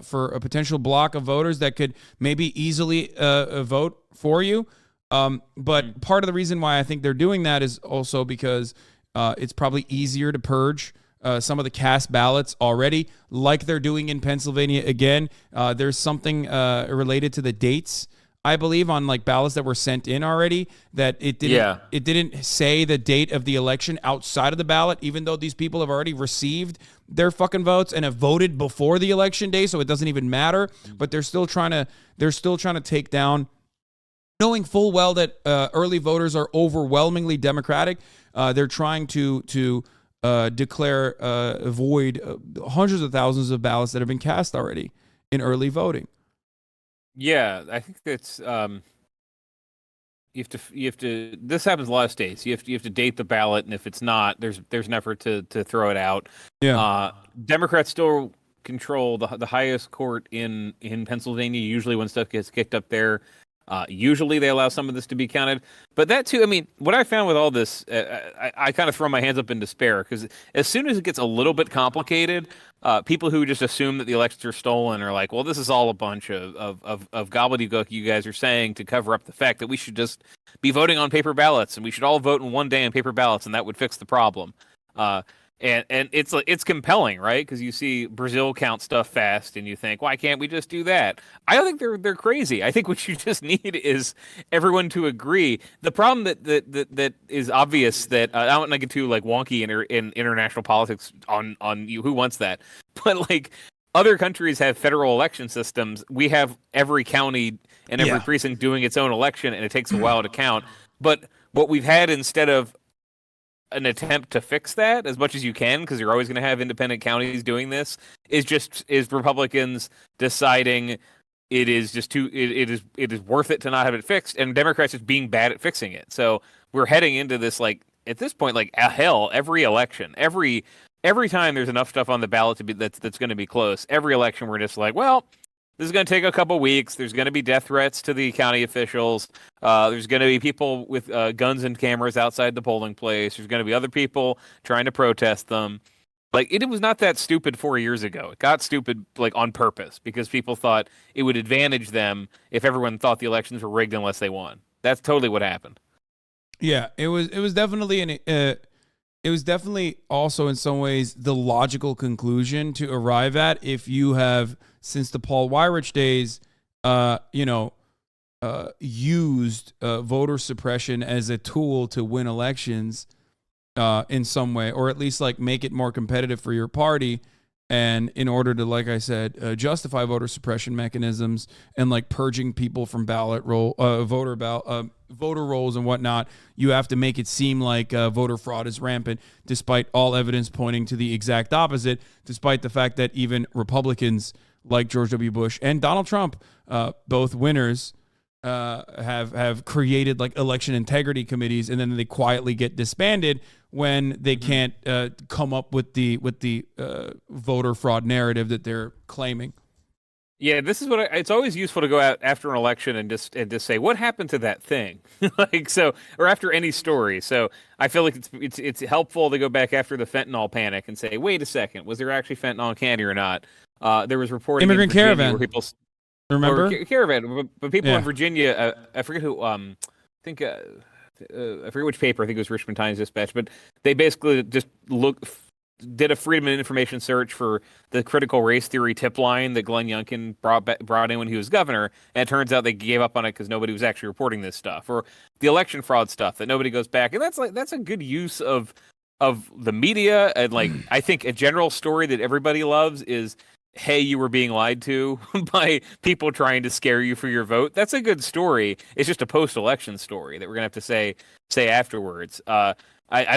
for a potential block of voters that could maybe easily vote for you. But part of the reason why I think they're doing that is also because it's probably easier to purge some of the cast ballots already, like they're doing in Pennsylvania. Again, there's something related to the dates, I believe, on like ballots that were sent in already, that it didn't say the date of the election outside of the ballot, even though these people have already received their fucking votes and have voted before the election day, so it doesn't even matter. But they're still trying to take down, knowing full well that early voters are overwhelmingly Democratic. They're trying to declare void hundreds of thousands of ballots that have been cast already in early voting. Yeah, I think that's you have to. This happens in a lot of states. You have to date the ballot, and if it's not, there's an effort to throw it out. Yeah. Democrats still control the highest court in Pennsylvania. Usually, when stuff gets kicked up there, Usually they allow some of this to be counted, but that too. I mean, what I found with all this, I kind of throw my hands up in despair because as soon as it gets a little bit complicated, people who just assume that the elections are stolen are like, well, this is all a bunch of gobbledygook you guys are saying to cover up the fact that we should just be voting on paper ballots and we should all vote in one day on paper ballots and that would fix the problem. And it's compelling, right? Because you see Brazil count stuff fast, and you think, why can't we just do that? I don't think they're crazy. I think what you just need is everyone to agree. The problem that is obvious that I don't want to get too like wonky in international politics on you. Who wants that? But like other countries have federal election systems. We have every county and every precinct doing its own election, and it takes a while to count. But what we've had instead of an attempt to fix that as much as you can, because you're always going to have independent counties doing this, is Republicans deciding it is worth it to not have it fixed, and Democrats just being bad at fixing it. So we're heading into this, like, at this point, like hell, every election, every time there's enough stuff on the ballot to be that's going to be close, every election we're just like, well, this is going to take a couple weeks. There's going to be death threats to the county officials. There's going to be people with guns and cameras outside the polling place. There's going to be other people trying to protest them. Like, it was not that stupid 4 years ago. It got stupid like on purpose because people thought it would advantage them if everyone thought the elections were rigged unless they won. That's totally what happened. Yeah, it was definitely it was definitely also in some ways the logical conclusion to arrive at if you have, since the Paul Weyrich days, used voter suppression as a tool to win elections in some way, or at least like make it more competitive for your party. And in order to, like I said, justify voter suppression mechanisms and like purging people from voter rolls and whatnot, you have to make it seem like voter fraud is rampant, despite all evidence pointing to the exact opposite, despite the fact that even Republicans like George W. Bush and Donald Trump, both winners, have created like election integrity committees, and then they quietly get disbanded when they can't come up with the voter fraud narrative that they're claiming. Yeah, this is what it's always useful to go out after an election and just say what happened to that thing, like so, or after any story. So I feel like it's helpful to go back after the fentanyl panic and say, wait a second, was there actually fentanyl in candy or not? There was reporting Immigrant in Virginia Caravan. where people Remember Caravan, but people in Virginia, I forget who, I forget which paper. I think it was Richmond Times-Dispatch, but they basically just did a Freedom of Information search for the critical race theory tip line that Glenn Youngkin brought in when he was governor, and it turns out they gave up on it because nobody was actually reporting this stuff, or the election fraud stuff that nobody goes back. And that's a good use of the media. And like I think a general story that everybody loves is, hey, you were being lied to by people trying to scare you for your vote. That's a good story. It's just a post-election story that we're going to have to say afterwards. I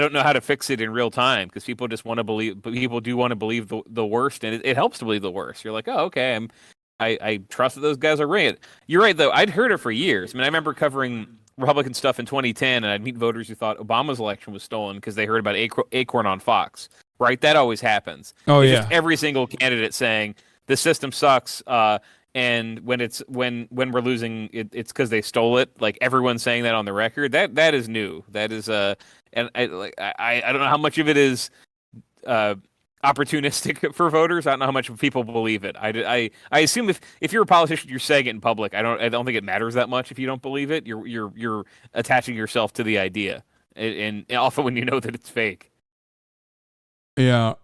don't know how to fix it in real time because people just want to believe, but people do want to believe the worst, and it helps to believe the worst. You're like, oh, okay, I trust that those guys are right. You're right, though. I'd heard it for years. I mean, I remember covering Republican stuff in 2010, and I'd meet voters who thought Obama's election was stolen because they heard about Acorn on Fox. Right, that always happens. Oh, it's yeah. Just every single candidate saying the system sucks, and when we're losing, it's because they stole it. Like everyone's saying that on the record. That is new. That is and I don't know how much of it is opportunistic for voters. I don't know how much people believe it. I assume if you're a politician, you're saying it in public. I don't think it matters that much if you don't believe it. You're attaching yourself to the idea, and often when you know that it's fake. Yeah.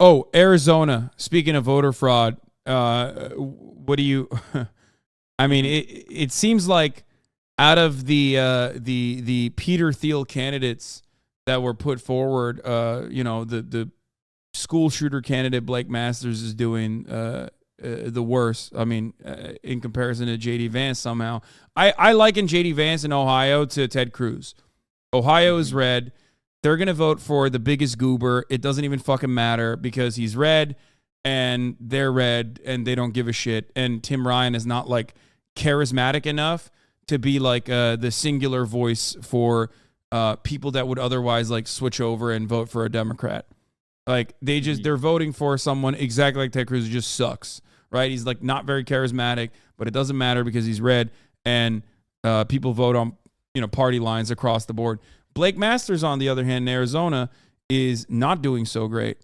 Arizona. Speaking of voter fraud, what do you? I mean, it seems like out of the Peter Thiel candidates that were put forward, the school shooter candidate Blake Masters is doing the worst. I mean, in comparison to J.D. Vance somehow. I liken J.D. Vance in Ohio to Ted Cruz. Ohio is red. They're going to vote for the biggest goober. It doesn't even fucking matter because he's red and they're red and they don't give a shit. And Tim Ryan is not like charismatic enough to be like the singular voice for people that would otherwise like switch over and vote for a Democrat. Like they're voting for someone exactly like Ted Cruz who just sucks, right? He's like not very charismatic, but it doesn't matter because he's red, and people vote on party lines across the board. Blake Masters, on the other hand, in Arizona, is not doing so great.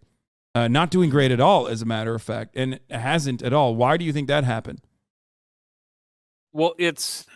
Not doing great at all, as a matter of fact, and hasn't at all. Why do you think that happened? Well, it's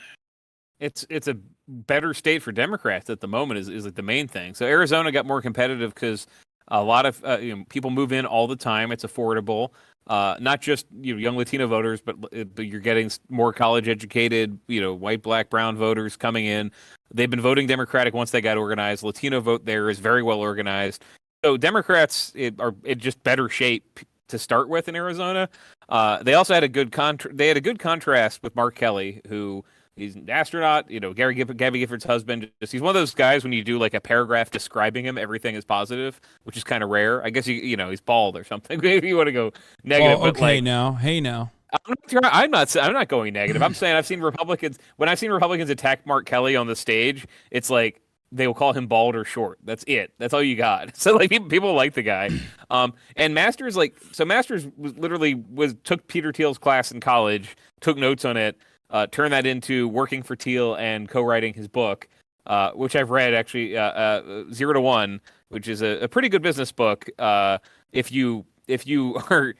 a better state for Democrats at the moment is like the main thing. So Arizona got more competitive because a lot of people move in all the time. It's affordable. Not just young Latino voters, but you're getting more college educated, white, black, brown voters coming in. They've been voting Democratic once they got organized. Latino vote there is very well organized. So Democrats are in just better shape to start with in Arizona. They also had a good contrast with Mark Kelly, who he's an astronaut. Gabby Gifford's husband. He's one of those guys when you do like a paragraph describing him, everything is positive, which is kind of rare. I guess he's bald or something. Maybe you want to go negative. Oh, okay, hey now. I'm not going negative. I'm saying I've seen Republicans attack Mark Kelly on the stage. It's like they will call him bald or short. That's it. That's all you got. So like people like the guy. And Masters took Peter Thiel's class in college, took notes on it, turned that into working for Thiel and co-writing his book, which I've read actually, 0 to 1, which is a pretty good business book. If you are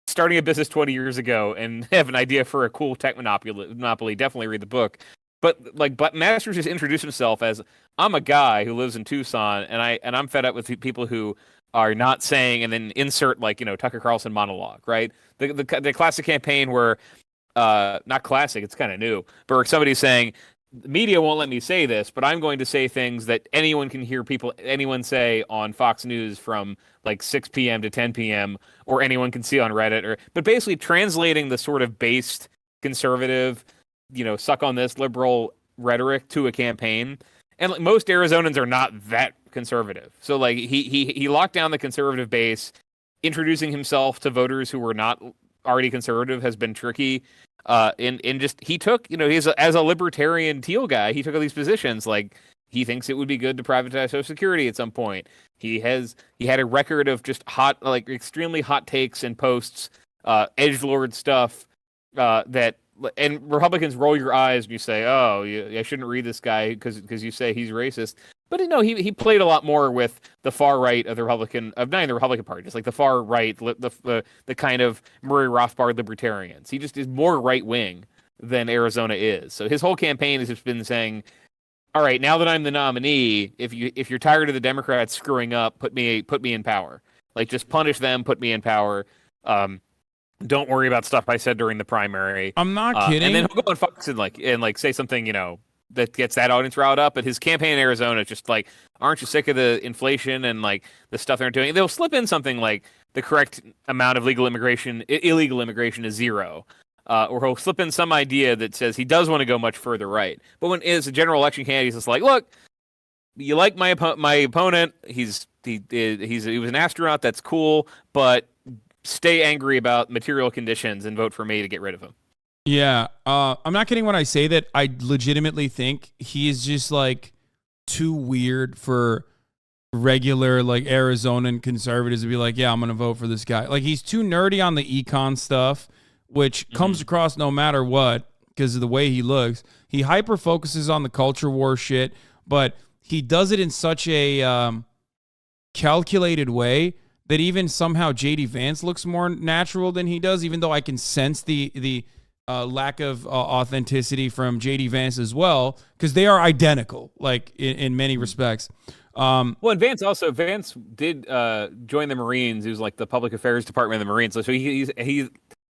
starting a business 20 years ago and have an idea for a cool tech monopoly, definitely read the book. But Masters just introduced himself as, I'm a guy who lives in Tucson, and I'm fed up with people who are not saying, and then insert Tucker Carlson monologue, right? The classic campaign where, not classic, it's kind of new, but where somebody's saying, the media won't let me say this, but I'm going to say things that anyone can hear anyone say on Fox News from like 6 p.m. to 10 p.m. or anyone can see on Reddit, but basically translating the sort of based conservative, suck on this liberal rhetoric to a campaign. And most Arizonans are not that conservative. So like he locked down the conservative base. Introducing himself to voters who were not already conservative has been tricky. He took, as a libertarian Thiel guy, he took all these positions. Like he thinks it would be good to privatize Social Security at some point. He had a record of just extremely hot takes and posts, edgelord stuff, and Republicans roll your eyes when you say, "Oh, I shouldn't read this guy because you say he's racist." But he played a lot more with the far right of not even the Republican Party, just like the far right, the kind of Murray Rothbard libertarians. He just is more right wing than Arizona is. So his whole campaign has just been saying, "All right, now that I'm the nominee, if you're tired of the Democrats screwing up, put me in power. Like just punish them, put me in power. Don't worry about stuff I said during the primary." I'm not kidding. And then he'll go on Fox and say something, that gets that audience riled up. But his campaign in Arizona is just like, aren't you sick of the inflation and like the stuff they're doing? They'll slip in something like the correct amount of illegal immigration is 0. Or he'll slip in some idea that says he does want to go much further right. But when as a general election candidate, he's just like, look, you like my opponent. He was an astronaut. That's cool. But stay angry about material conditions and vote for me to get rid of him. Yeah, I'm not kidding when I say that. I legitimately think he is just like too weird for regular like Arizonan conservatives to be like, yeah, I'm gonna vote for this guy. Like he's too nerdy on the econ stuff, which comes across no matter what because of the way he looks. He hyper focuses on the culture war shit, but he does it in such a calculated way that even somehow JD Vance looks more natural than he does, even though I can sense the lack of authenticity from JD Vance as well, because they are identical, like in many respects. And Vance did join the Marines. He was like the public affairs department of the Marines. So he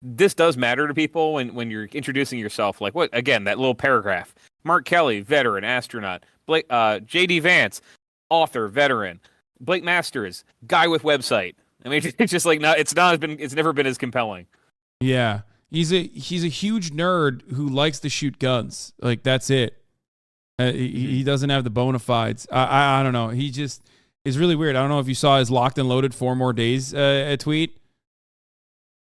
this does matter to people when you're introducing yourself. Like what, again, that little paragraph. Mark Kelly, veteran, astronaut. JD Vance, author, veteran. Blake Masters, guy with website. I mean, it's just like it's never been as compelling. Yeah. He's a huge nerd who likes to shoot guns. Like that's it. He doesn't have the bona fides. I don't know. He just is really weird. I don't know if you saw his locked and loaded 4 more days a tweet.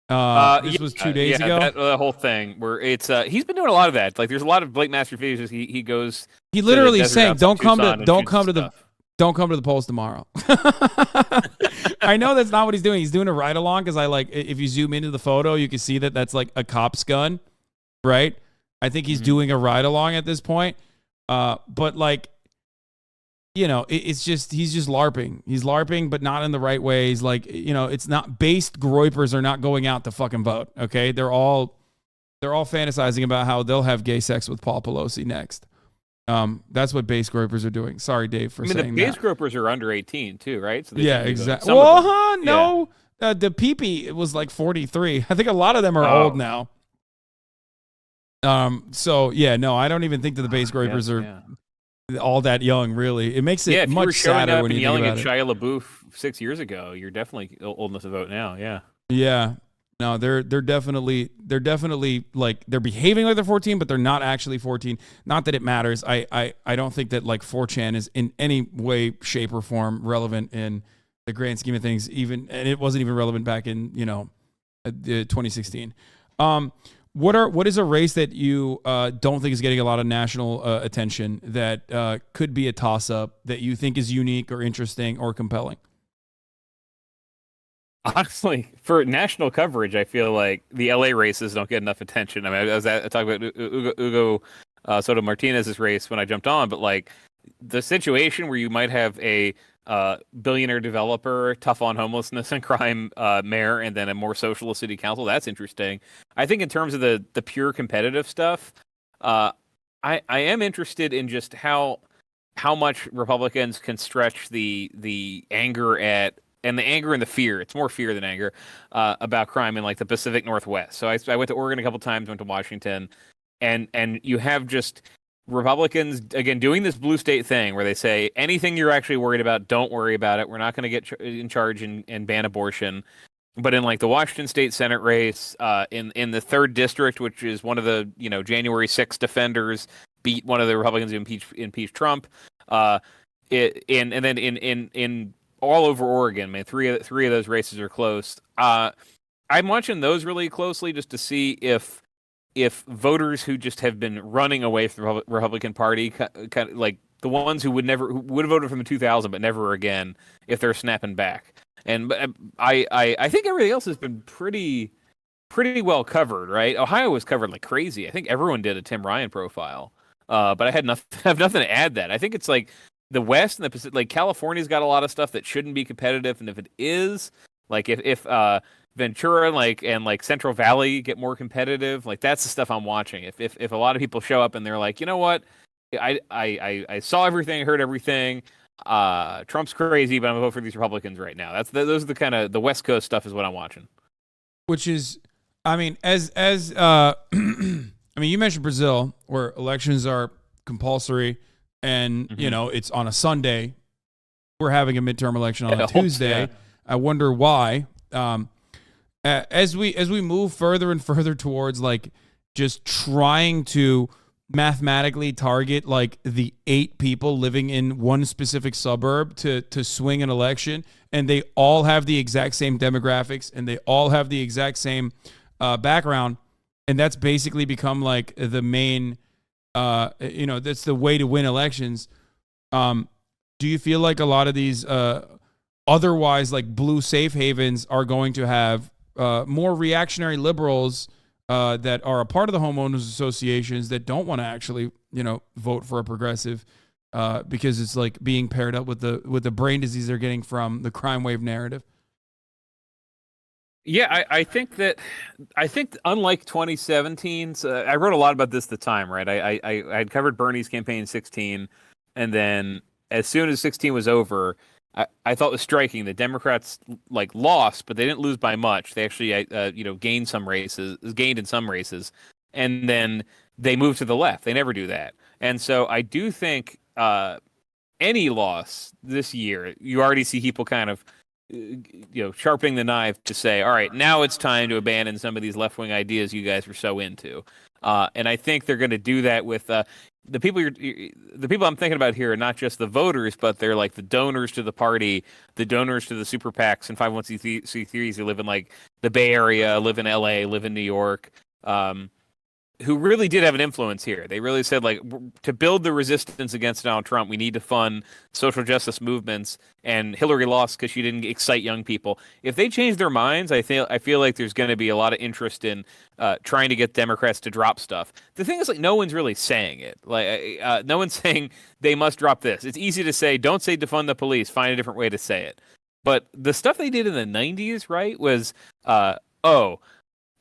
This was 2 days ago. The whole thing where it's he's been doing a lot of that. Like there's a lot of Blake Master videos. He goes. He literally is saying, "Don't come to the don't come to the polls tomorrow. I know that's not what he's doing. He's doing a ride along because if you zoom into the photo, you can see that that's like a cop's gun, right? I think he's doing a ride along at this point. But like, it's just, he's just LARPing. He's LARPing, but not in the right ways. Like, it's not based groypers are not going out to fucking vote. Okay. They're all fantasizing about how they'll have gay sex with Paul Pelosi next. That's what base gropers are doing. Sorry, Dave, for saying that. The base gropers are under 18 too, right? So yeah, exactly. Well, no, the PP was like 43. I think a lot of them are old now. So yeah, no, I don't even think that the base gropers are all that young. Really, it makes it much sadder when you think about it. Yelling at Shia LaBeouf 6 years ago, you're definitely old enough to vote now. Yeah. Yeah. No, they're definitely like they're behaving like they're 14, but they're not actually 14. Not that it matters. I don't think that like 4chan is in any way, shape, or form relevant in the grand scheme of things. And it wasn't even relevant back in 2016. What is a race that you don't think is getting a lot of national attention that could be a toss up that you think is unique or interesting or compelling? Honestly, for national coverage, I feel like the LA races don't get enough attention. I mean, I talked about Hugo Soto Martinez's race when I jumped on, but like the situation where you might have a billionaire developer, tough on homelessness and crime mayor, and then a more socialist city council, that's interesting. I think in terms of the pure competitive stuff, I am interested in just how much Republicans can stretch the anger at. And the anger and the fear, it's more fear than anger, about crime in like the Pacific Northwest. So I went to Oregon a couple times, went to Washington, and you have just Republicans, again, doing this blue state thing where they say, anything you're actually worried about, don't worry about it. We're not going to get in charge and ban abortion. But in like the Washington State Senate race, in the 3rd District, which is one of the January 6th defenders, beat one of the Republicans who impeached Trump. And then in all over Oregon, man, three of those races are close. I'm watching those really closely just to see if voters who just have been running away from the Republican Party, kind of like the ones who would have voted from the 2000 but never again, if they're snapping back. And I think everything else has been pretty well covered, right? Ohio was covered like crazy. I think everyone did a Tim Ryan profile, but I have nothing to add. That I think it's like. The West and the Pacific, like California's got a lot of stuff that shouldn't be competitive, and if it is, like if Ventura and Central Valley get more competitive, like that's the stuff I'm watching. If a lot of people show up and they're like, you know what, I saw everything, heard everything, Trump's crazy, but I'm gonna vote for these Republicans right now. Those are the kind of the West Coast stuff is what I'm watching. Which is, I mean, I mean, you mentioned Brazil, where elections are compulsory. And, it's on a Sunday. We're having a midterm election on a Tuesday. Yeah. I wonder why. As we move further and further towards like just trying to mathematically target like the 8 people living in one specific suburb to swing an election, and they all have the exact same demographics and they all have the exact same background, and that's basically become like the main that's the way to win elections. Do you feel like a lot of these otherwise like blue safe havens are going to have more reactionary liberals that are a part of the homeowners associations that don't want to actually vote for a progressive because it's like being paired up with the brain disease they're getting from the crime wave narrative? Yeah, I think unlike 2017, I wrote a lot about this at the time, right? I had covered Bernie's campaign in 16, and then as soon as 16 was over, I thought it was striking that Democrats like lost, but they didn't lose by much. They actually gained in some races, and then they moved to the left. They never do that, and so I do think any loss this year, you already see people kind of sharpening the knife to say, all right, now it's time to abandon some of these left-wing ideas you guys were so into. And I think they're going to do that with the people I'm thinking about here are not just the voters, but they're like the donors to the party, the donors to the super PACs and 501c3s who live in like the Bay Area, live in LA, live in New York. who really did have an influence here. They really said, like, to build the resistance against Donald Trump, we need to fund social justice movements. And Hillary lost because she didn't excite young people. If they change their minds, I feel like there's going to be a lot of interest in trying to get Democrats to drop stuff. The thing is, like, no one's really saying it. Like, no one's saying they must drop this. It's easy to say, don't say defund the police. Find a different way to say it. But the stuff they did in the 90s, right, was,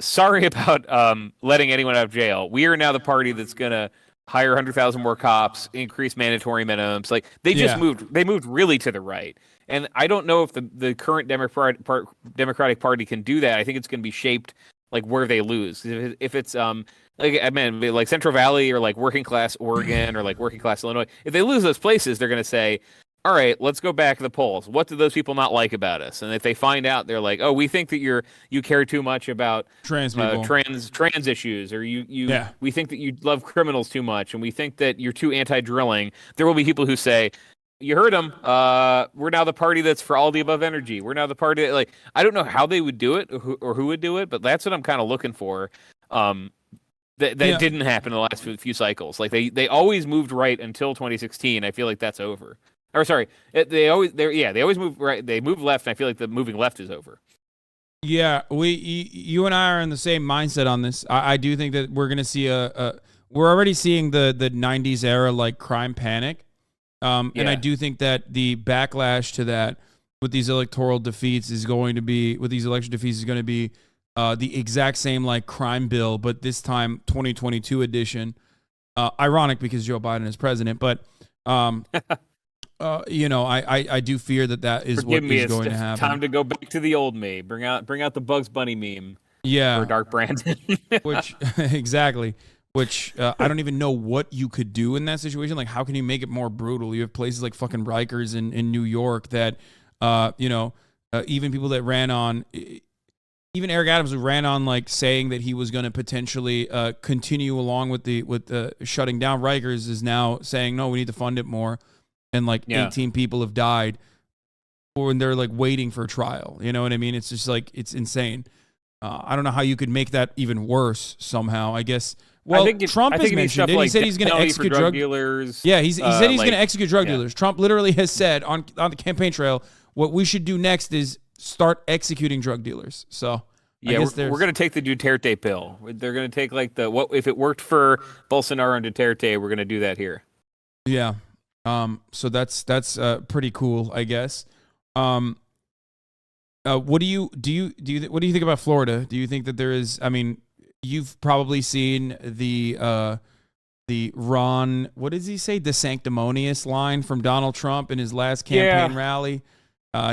sorry about letting anyone out of jail. We are now the party that's going to hire 100,000 more cops, increase mandatory minimums. Like, they just moved really to the right. And I don't know if the current Democratic Party can do that. I think it's going to be shaped like where they lose. If it's like Central Valley or like working class Oregon or like working class Illinois, if they lose those places, they're going to say, all right, let's go back to the polls. What do those people not like about us? And if they find out, they're like, oh, we think that you care too much about trans people, trans issues, or we think that you love criminals too much, and we think that you're too anti-drilling. There will be people who say, you heard them. We're now the party that's for all the above energy. We're now the party that, like, I don't know how they would do it or who would do it, but that's what I'm kind of looking for. That didn't happen in the last few cycles. Like, they always moved right until 2016. I feel like that's over. Or sorry, they always move right. They move left, and I feel like the moving left is over. Yeah, you and I are in the same mindset on this. I do think that we're going to see we're already seeing the 90s era, like, crime panic. And I do think that the backlash to that with these electoral defeats is going to be, with these election defeats is going to be the exact same, like, crime bill, but this time 2022 edition. Ironic because Joe Biden is president, but I do fear that is what is going to happen. Time to go back to the old me. Bring out the Bugs Bunny meme. Yeah, for Dark Brandon. Which exactly. Which I don't even know what you could do in that situation. Like, how can you make it more brutal? You have places like fucking Rikers in New York that, even people that ran on, even Eric Adams, who ran on, like, saying that he was going to potentially continue along with the shutting down Rikers, is now saying, no, we need to fund it more. And, like, 18 people have died, or they're, like, waiting for trial. You know what I mean? It's just, like, it's insane. I don't know how you could make that even worse somehow. I guess. Well, Trump has mentioned it. He said he's going to execute drug dealers. Yeah, he said he's going to execute drug dealers. Trump literally has said on the campaign trail, what we should do next is start executing drug dealers. So yeah, we're going to take the Duterte pill. They're going to take, like, if it worked for Bolsonaro and Duterte, we're going to do that here. Yeah. So that's pretty cool, I guess. What do you think about Florida? Do you think that there is? I mean, you've probably seen the Ron, what does he say? The sanctimonious line from Donald Trump in his last campaign rally.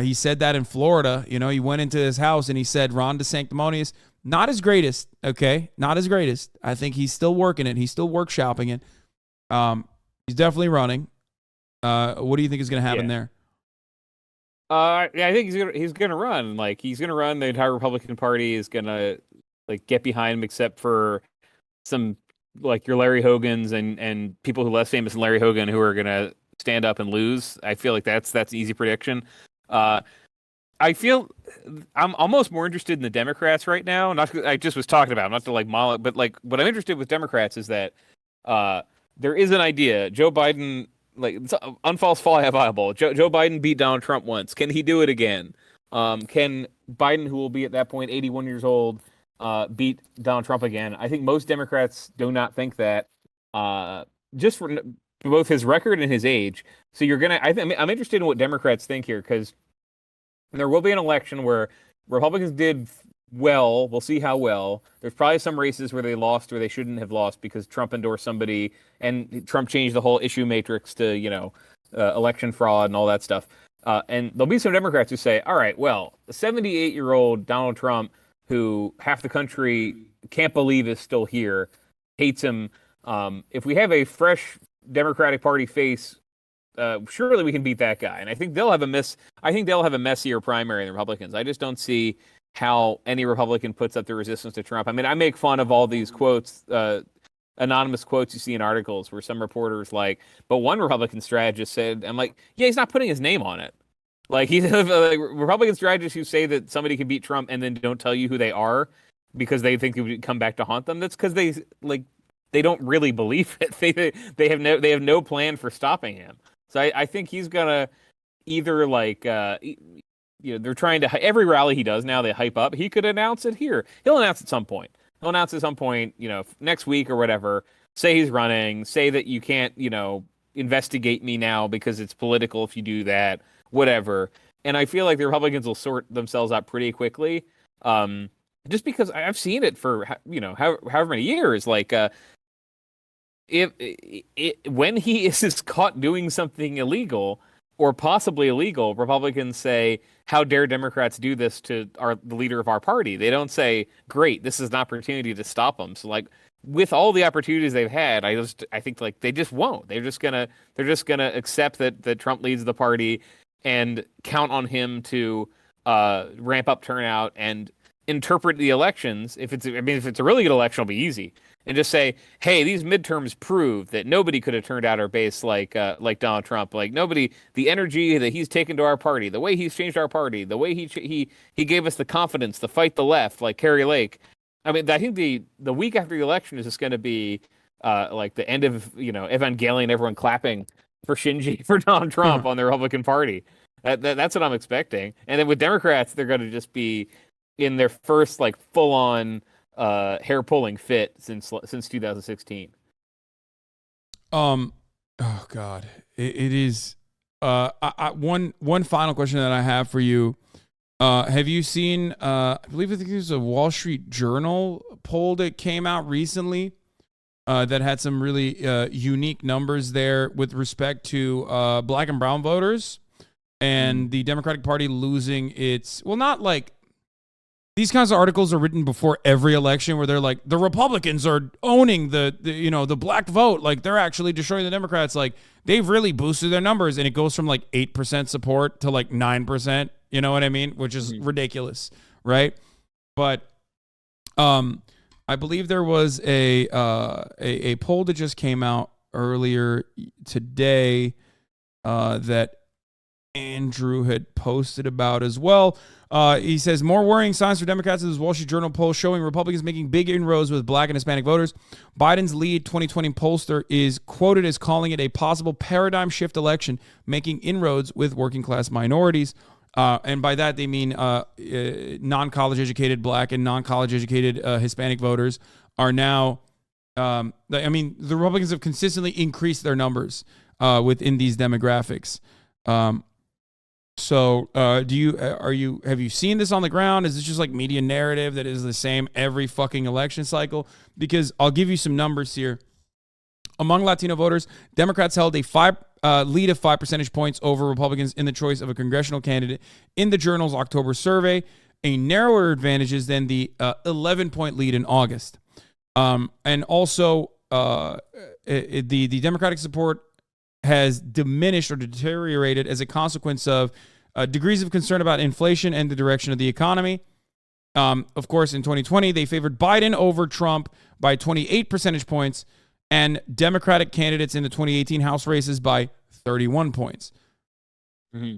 He said that in Florida. You know, he went into his house and he said, Ron DeSanctimonious, not his greatest. Okay, not his greatest. I think he's still working it. He's still workshopping it. He's definitely running. What do you think is going to happen there? I think he's gonna run. Like, he's gonna run. The entire Republican Party is gonna, like, get behind him, except for some, like, your Larry Hogans and people who are less famous than Larry Hogan, who are gonna stand up and lose. I feel like that's an easy prediction. I feel I'm almost more interested in the Democrats right now. I just was talking about, not to, like, moll it, but, like, what I'm interested with Democrats is that there is an idea. Joe Biden. Like, unfalse viable. Joe Biden beat Donald Trump once. Can he do it again? Can Biden, who will be at that point 81 years old, beat Donald Trump again? I think most Democrats do not think that, just for both his record and his age. So I'm interested in what Democrats think here, because there will be an election where Republicans did well. We'll see how well. There's probably some races where they lost where they shouldn't have lost because Trump endorsed somebody, and Trump changed the whole issue matrix to, election fraud and all that stuff. And there'll be some Democrats who say, all right, well, the 78-year-old Donald Trump, who half the country can't believe is still here, hates him. If we have a fresh Democratic Party face, surely we can beat that guy. And I think they'll have a messier primary than Republicans. I just don't see how any Republican puts up the resistance to Trump. I mean, I make fun of all these quotes, anonymous quotes you see in articles where some reporters, like, but one Republican strategist said, I'm like, yeah, he's not putting his name on it. Like, he's like, Republican strategists who say that somebody can beat Trump and then don't tell you who they are. because they think it would come back to haunt them. That's because they don't really believe it. They have no plan for stopping him. So I think he's gonna either they're trying to every rally he does now they hype up. He could announce it here. He'll announce at some point. He'll announce at some point, next week or whatever. Say he's running. Say that you can't, investigate me now because it's political if you do that. Whatever. And I feel like the Republicans will sort themselves out pretty quickly. Just because I've seen it for however many years. Like when he is caught doing something illegal or possibly illegal, Republicans say, "How dare Democrats do this to the leader of our party?" They don't say, "Great, this is an opportunity to stop them." So with all the opportunities they've had, I think they just won't. They're just gonna accept that Trump leads the party and count on him to ramp up turnout and interpret the elections. If it's a really good election, it'll be easy. And just say, hey, these midterms prove that nobody could have turned out our base like Donald Trump. Like nobody, the energy that he's taken to our party, the way he's changed our party, the way he gave us the confidence to fight the left, like Kerry Lake. I mean, I think the week after the election is just going to be like the end of Evangelion, everyone clapping for Shinji for Donald Trump on the Republican Party. That's what I'm expecting. And then with Democrats, they're going to just be in their first full on hair pulling fit since 2016. Oh God, it is. One final question that I have for you. Have you seen? I think it was a Wall Street Journal poll that came out recently that had some really unique numbers there with respect to Black and brown voters and the Democratic Party losing its. Well, not like. These kinds of articles are written before every election where they're like, the Republicans are owning the black vote. Like they're actually destroying the Democrats. Like they've really boosted their numbers and it goes from 8% support to 9%. You know what I mean? Which is ridiculous. Right. But, I believe there was a poll that just came out earlier today, that Andrew had posted about as well. He says, more worrying signs for Democrats in this Wall Street Journal poll showing Republicans making big inroads with Black and Hispanic voters. Biden's lead 2020 pollster is quoted as calling it a possible paradigm shift election, making inroads with working class minorities. And by that, they mean non-college educated Black and non-college educated Hispanic voters are now, the Republicans have consistently increased their numbers within these demographics. So, have you seen this on the ground? Is this just media narrative that is the same every fucking election cycle? Because I'll give you some numbers here. Among Latino voters, Democrats held a lead of 5 percentage points over Republicans in the choice of a congressional candidate in the Journal's October survey, a narrower advantage than the 11-point lead in August. And also, the Democratic support has diminished or deteriorated as a consequence of degrees of concern about inflation and the direction of the economy. Of course, in 2020, they favored Biden over Trump by 28 percentage points and Democratic candidates in the 2018 House races by 31 points. Mm-hmm.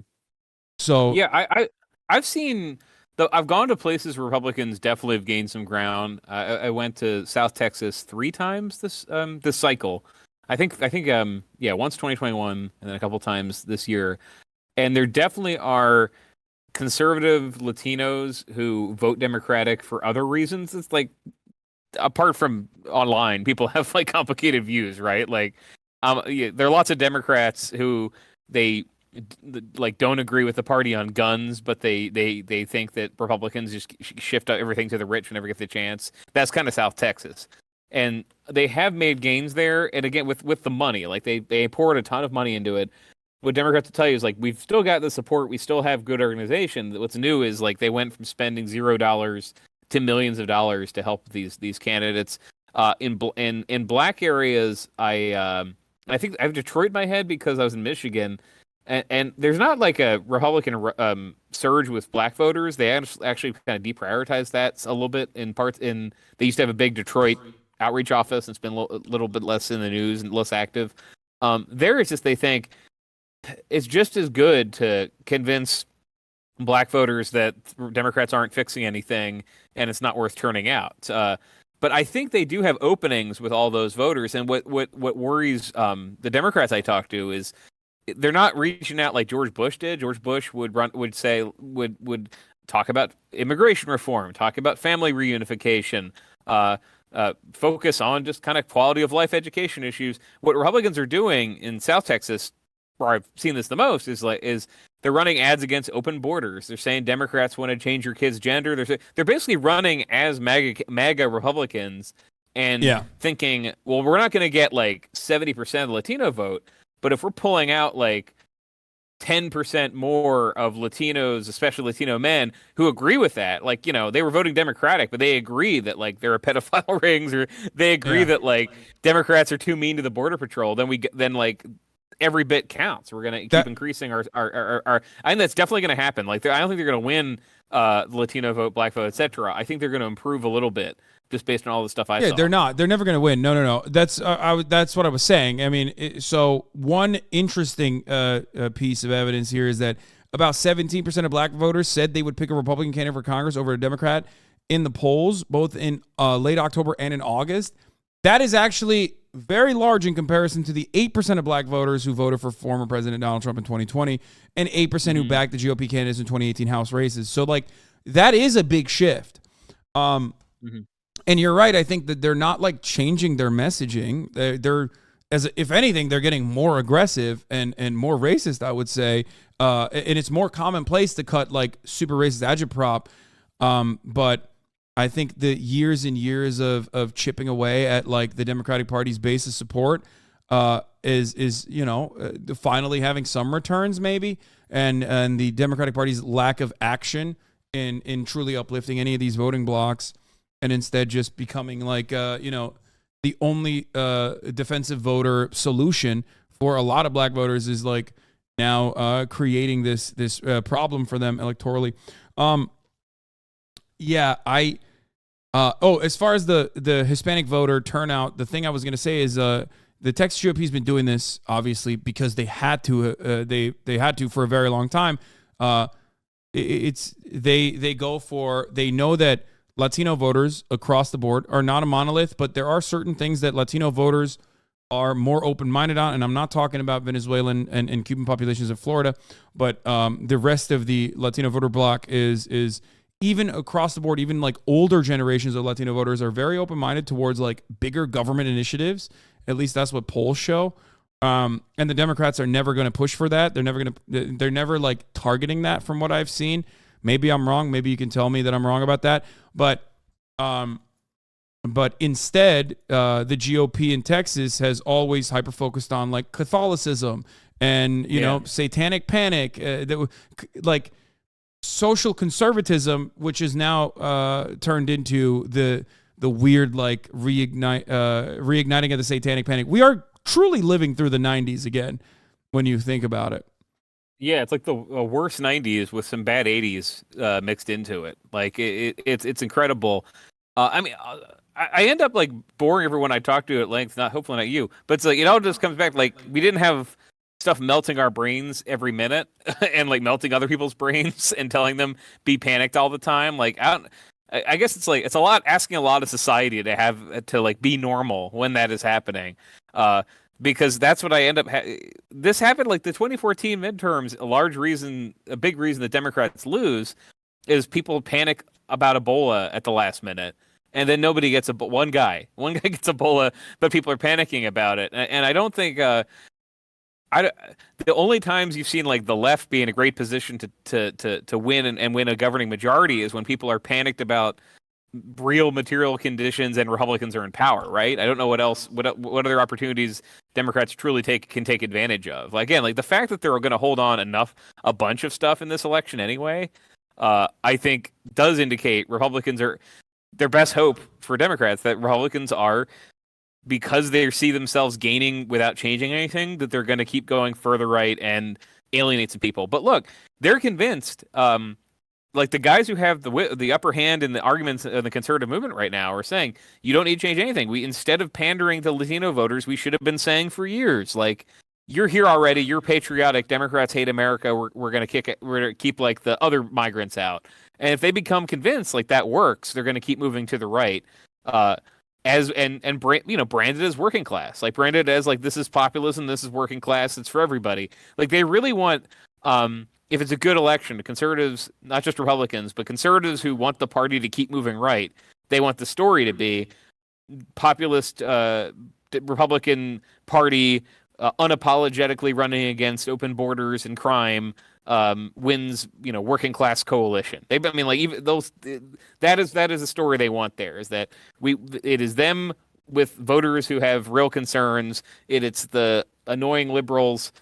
So yeah, I've seen I've gone to places where Republicans definitely have gained some ground. I went to South Texas 3 times this cycle. I think once 2021 and then a couple times this year. And there definitely are conservative Latinos who vote Democratic for other reasons. It's apart from online, people have complicated views, right? There are lots of Democrats who they don't agree with the party on guns, but they think that Republicans just shift everything to the rich whenever they get the chance. That's kind of South Texas. And they have made gains there, and again with the money, they poured a ton of money into it. What Democrats will tell you is we've still got the support, we still have good organization. What's new is they went from spending $0 to millions of dollars to help these candidates. In Black areas, I think I have Detroit in my head because I was in Michigan, and there's not a Republican surge with Black voters. They actually kind of deprioritized that a little bit in parts. They used to have a big Detroit outreach office. It's been a little bit less in the news and less active. There it's just they think it's just as good to convince black voters that Democrats aren't fixing anything and it's not worth turning out. But I think they do have openings with all those voters. And what worries the Democrats I talk to is they're not reaching out like George Bush did. George Bush would talk about immigration reform, talk about family reunification, focus on just kind of quality of life education issues. What Republicans are doing in South Texas, where I've seen this the most, is they're running ads against open borders. They're saying Democrats want to change your kid's gender. They're basically running as MAGA Republicans and thinking, well, we're not going to get like 70% of the Latino vote, but if we're pulling out like 10% more of Latinos, especially Latino men, who agree with that, like, you know, they were voting Democratic, but they agree that like there are pedophile rings, or they agree that like Democrats are too mean to the Border Patrol, then like every bit counts. We're going to keep increasing our I think that's definitely going to happen. Like, I don't think they're going to win the Latino vote, black vote, etc. I think they're going to improve a little bit just based on all the stuff I saw. Yeah, they're not. They're never going to win. No. That's what I was saying. I mean, so one interesting piece of evidence here is that about 17% of black voters said they would pick a Republican candidate for Congress over a Democrat in the polls, both in late October and in August. That is actually very large in comparison to the 8% of black voters who voted for former President Donald Trump in 2020 and 8% who backed the GOP candidates in 2018 House races. So, like, that is a big shift. And you're right. I think that they're not, like, changing their messaging. They're if anything, they're getting more aggressive and more racist, I would say. And it's more commonplace to cut, like, super racist agitprop. But I think the years and years of chipping away at like the Democratic Party's base of support is finally having some returns maybe, and the Democratic Party's lack of action in truly uplifting any of these voting blocks, and instead just becoming like the only defensive voter solution for a lot of black voters is like now creating this problem for them electorally. Yeah, as far as the Hispanic voter turnout, the thing I was going to say is the Texas GOP's been doing this obviously because they had to. They had to for a very long time. They know that Latino voters across the board are not a monolith, but there are certain things that Latino voters are more open-minded on, and I'm not talking about Venezuelan and Cuban populations of Florida, but the rest of the Latino voter bloc is even across the board, even like older generations of Latino voters are very open-minded towards like bigger government initiatives. At least that's what polls show. And the Democrats are never going to push for that. They're never like targeting that from what I've seen. Maybe I'm wrong. Maybe you can tell me that I'm wrong about that. But instead, the GOP in Texas has always hyper-focused on like Catholicism and, satanic panic, like social conservatism, which is now turned into the weird like reigniting of the satanic panic. We are truly living through the 90s again when you think about it. Yeah, it's like the worst 90s with some bad 80s mixed into it. Like it's incredible. I end up like boring everyone I talk to at length. Hopefully not you, but it's like it all just comes back like we didn't have stuff melting our brains every minute and like melting other people's brains and telling them be panicked all the time. Like I guess it's like it's asking a lot of society to have to like be normal when that is happening. Because that's what I end up. This happened like the 2014 midterms. A big reason the Democrats lose is people panic about Ebola at the last minute, and then nobody gets one guy gets Ebola, but people are panicking about it. And I don't think. The only times you've seen like the left be in a great position to win and win a governing majority is when people are panicked about real material conditions and Republicans are in power, right? I don't know what other opportunities Democrats truly can take advantage of. Like, again, like the fact that they're going to hold on a bunch of stuff in this election anyway, I think does indicate Republicans are their best hope for Democrats, that Republicans are, because they see themselves gaining without changing anything, that they're going to keep going further right and alienate some people. But look, they're convinced, like the guys who have the upper hand in the arguments in the conservative movement right now are saying, you don't need to change anything. Instead of pandering to Latino voters, we should have been saying for years, like, you're here already. You're patriotic. Democrats hate America. We're gonna kick it. We're gonna keep like the other migrants out. And if they become convinced like that works, they're gonna keep moving to the right. Branded as working class, like branded as like this is populism, this is working class, it's for everybody. Like they really want, if it's a good election, conservatives, not just Republicans, but conservatives who want the party to keep moving right, they want the story to be populist Republican Party unapologetically running against open borders and crime wins, working class coalition. That is a story they want. There is that it is them with voters who have real concerns. It's the annoying liberals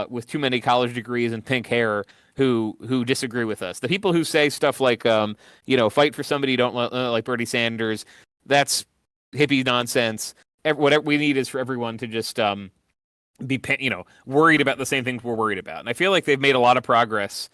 with too many college degrees and pink hair who disagree with us. The people who say stuff like fight for somebody you don't like Bernie Sanders. That's hippie nonsense. Whatever we need is for everyone to just be worried about the same things we're worried about. And I feel like they've made a lot of progress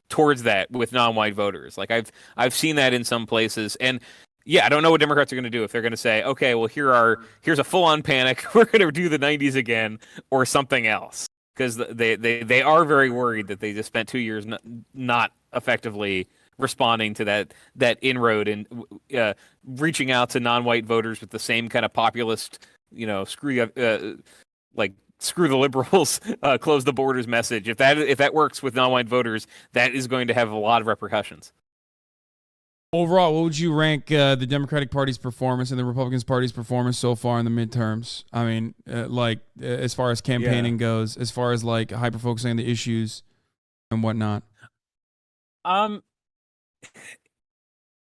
towards that with non-white voters. Like I've seen that in some places. And yeah, I don't know what Democrats are going to do if they're going to say, okay, well here's a full-on panic. We're going to do the 90s again or something else. Because they are very worried that they just spent 2 years not effectively responding to that inroad and reaching out to non-white voters with the same kind of populist, screw the liberals, close the borders message. If that works with non-white voters, that is going to have a lot of repercussions. Overall, what would you rank the Democratic Party's performance and the Republican Party's performance so far in the midterms? I mean, as far as campaigning goes, as far as like hyper focusing on the issues and whatnot.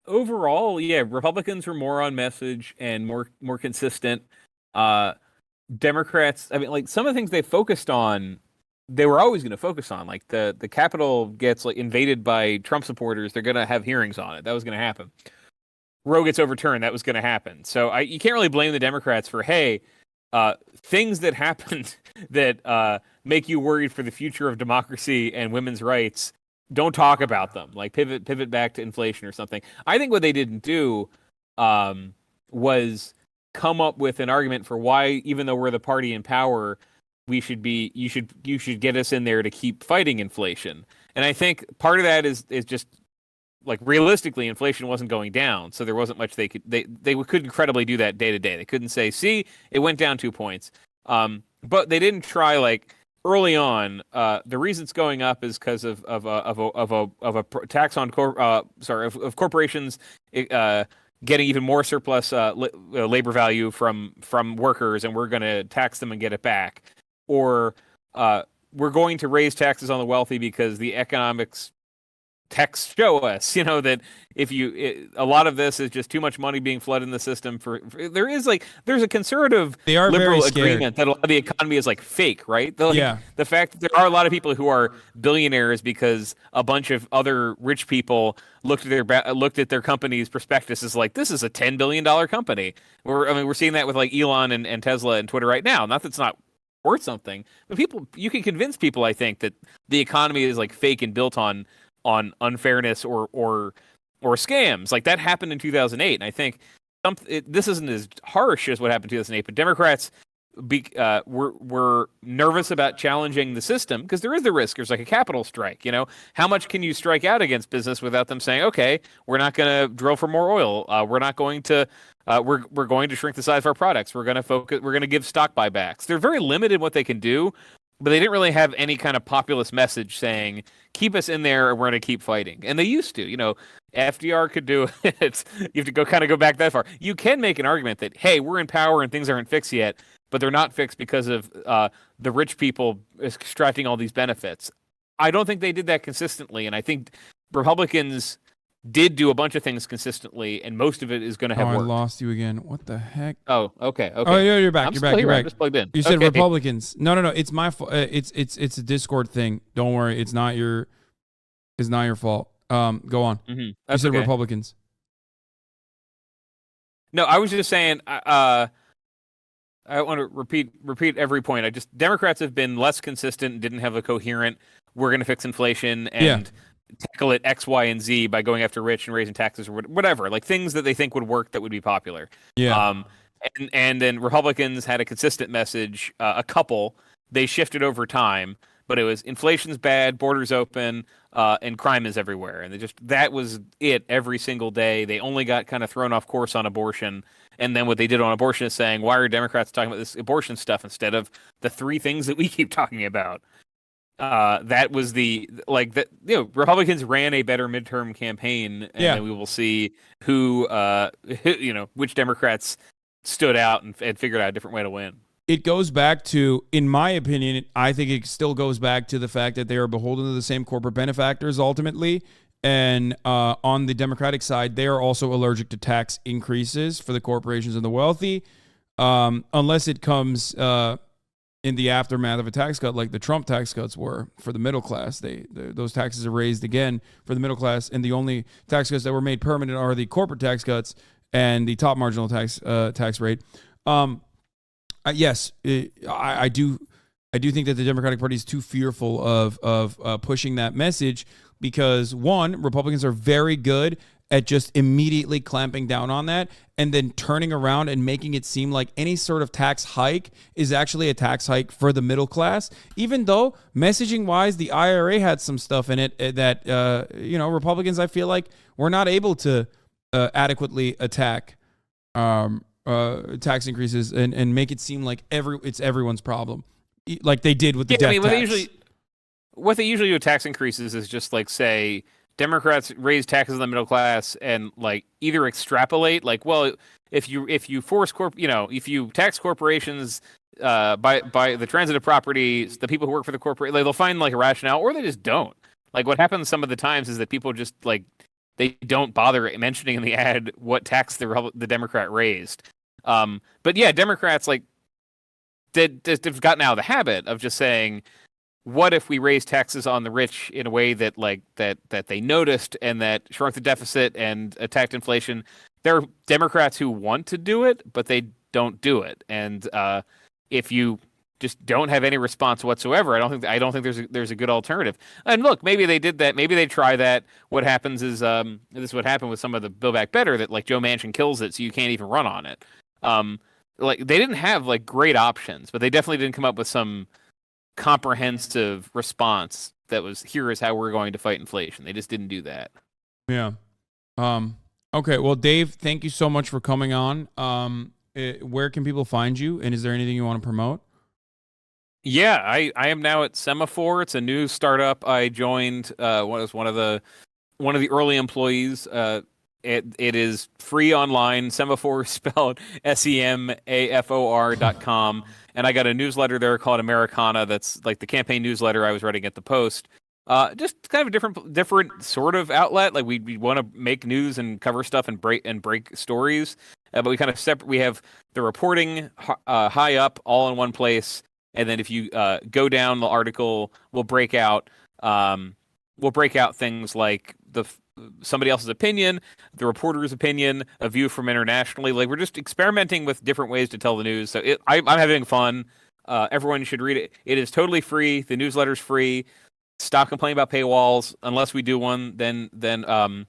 Overall, yeah, Republicans were more on message and more consistent. Democrats, I mean, like some of the things they focused on, they were always going to focus on. Like the Capitol gets like invaded by Trump supporters, they're going to have hearings on it. That was going to happen. Roe gets overturned. That was going to happen. So you can't really blame the Democrats for things that happened that make you worried for the future of democracy and women's rights. Don't talk about them. Like pivot back to inflation or something. I think what they didn't do was come up with an argument for why, even though we're the party in power, you should get us in there to keep fighting inflation. And I think part of that is just like realistically, inflation wasn't going down, so there wasn't much they couldn't credibly do that day to day. They couldn't say, see, it went down 2 points. But they didn't try like early on. The reason it's going up is because of a tax on corporations. Getting even more surplus labor value from workers, and we're going to tax them and get it back. Or we're going to raise taxes on the wealthy because the economics texts show us, that a lot of this is just too much money being flooded in the system. There's a conservative liberal agreement that a lot of the economy is like fake, right? The fact that there are a lot of people who are billionaires because a bunch of other rich people looked at their company's prospectus as like, this is a $10 billion company. We're seeing that with like Elon and Tesla and Twitter right now. Not that it's not worth something, but you can convince people, I think, that the economy is like fake and built on unfairness or scams. Like that happened in 2008, and I think this isn't as harsh as what happened in 2008. But Democrats were nervous about challenging the system because there is the risk. There's like a capital strike. How much can you strike out against business without them saying, okay, we're not going to drill for more oil. We're not going to. We're going to shrink the size of our products. We're going to focus. We're going to give stock buybacks. They're very limited in what they can do. But they didn't really have any kind of populist message saying, keep us in there and we're going to keep fighting. And they used to. FDR could do it. You have to go back that far. You can make an argument that, hey, we're in power and things aren't fixed yet, but they're not fixed because of the rich people extracting all these benefits. I don't think they did that consistently. And I think Republicans did do a bunch of things consistently, and most of it is going to have worked. I lost you again. What the heck? Oh, okay. Oh, yeah, you're back. You're back. I'm just plugged in. You said Republicans. No. It's my fault. It's a Discord thing. Don't worry. It's not your fault. Go on. Mm-hmm. You said Republicans. No, I was just saying. I want to repeat every point. Democrats have been less consistent and didn't have a coherent. We're going to fix inflation and tackle it X, Y, and Z by going after rich and raising taxes or whatever, like things that they think would work that would be popular. Yeah. And then Republicans had a consistent message, a couple, they shifted over time, but it was inflation's bad, borders open, and crime is everywhere. And that was it every single day. They only got kind of thrown off course on abortion. And then what they did on abortion is saying, why are Democrats talking about this abortion stuff instead of the three things that we keep talking about? That was Republicans ran a better midterm campaign, and then we will see who which Democrats stood out and figured out a different way to win. It goes back to, in my opinion, I think it still goes back to the fact that they are beholden to the same corporate benefactors ultimately. And on the Democratic side, they are also allergic to tax increases for the corporations and the wealthy, unless it comes in the aftermath of a tax cut like the Trump tax cuts were for the middle class. Those taxes are raised again for the middle class, and the only tax cuts that were made permanent are the corporate tax cuts and the top marginal tax rate. Yes, I do think that the Democratic Party is too fearful of pushing that message because, one, Republicans are very good at just immediately clamping down on that and then turning around and making it seem like any sort of tax hike is actually a tax hike for the middle class, even though messaging-wise, the IRA had some stuff in it that, Republicans, I feel like, were not able to adequately attack tax increases and make it seem like it's everyone's problem, like they did with the death tax. What they usually do with tax increases is just like say Democrats raise taxes on the middle class and like either extrapolate like, well, if you force if you tax corporations by the transitive property, the people who work for the corporate, they'll find like a rationale, or they just don't. Like what happens some of the times is that people just like they don't bother mentioning in the ad what tax the Democrat raised. But yeah, Democrats like they've gotten out of the habit of just saying, what if we raise taxes on the rich in a way that like that they noticed and that shrunk the deficit and attacked inflation? There are Democrats who want to do it, but they don't do it. And if you just don't have any response whatsoever, I don't think there's a good alternative. And look, maybe they did that. Maybe they try that. What happens is this is what happened with some of the Build Back Better, that like Joe Manchin kills it, so you can't even run on it. Like they didn't have like great options, but they definitely didn't come up with some comprehensive response that was, here is how we're going to fight inflation. They just didn't do that. Yeah. Okay. Well, Dave, thank you so much for coming on. Where can people find you? And is there anything you want to promote? Yeah, I am now at Semaphore. It's a new startup. I joined was one of the early employees. It is free online. Semaphore spelled SEMAFOR.com. And I got a newsletter there called Americana. That's like the campaign newsletter I was writing at the Post. Just kind of a different sort of outlet. Like we want to make news and cover stuff and break stories. But we kind of separate. We have the reporting high up all in one place. And then if you go down the article, we'll break out things like somebody else's opinion, the reporter's opinion, a view from internationally. Like we're just experimenting with different ways to tell the news. So I'm having fun. Everyone should read it. It is totally free. The newsletter's free. Stop complaining about paywalls. Unless we do one, then we'll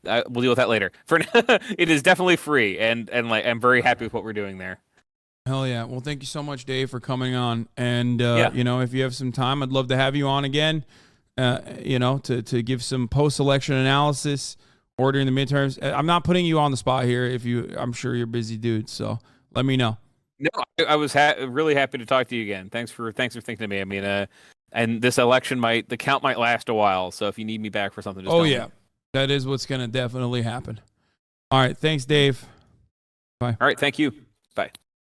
deal with that later. For now, it is definitely free, and like I'm very happy with what we're doing there. Hell yeah. Well, thank you so much, Dave, for coming on. And, if you have some time, I'd love to have you on again, to give some post-election analysis or during the midterms. I'm not putting you on the spot here. I'm sure you're a busy dude, so let me know. No, I was really happy to talk to you again. Thanks for thinking of me. I mean, and this election the count might last a while. So if you need me back for something, just tell me. That is what's going to definitely happen. All right. Thanks, Dave. Bye. All right. Thank you. Bye.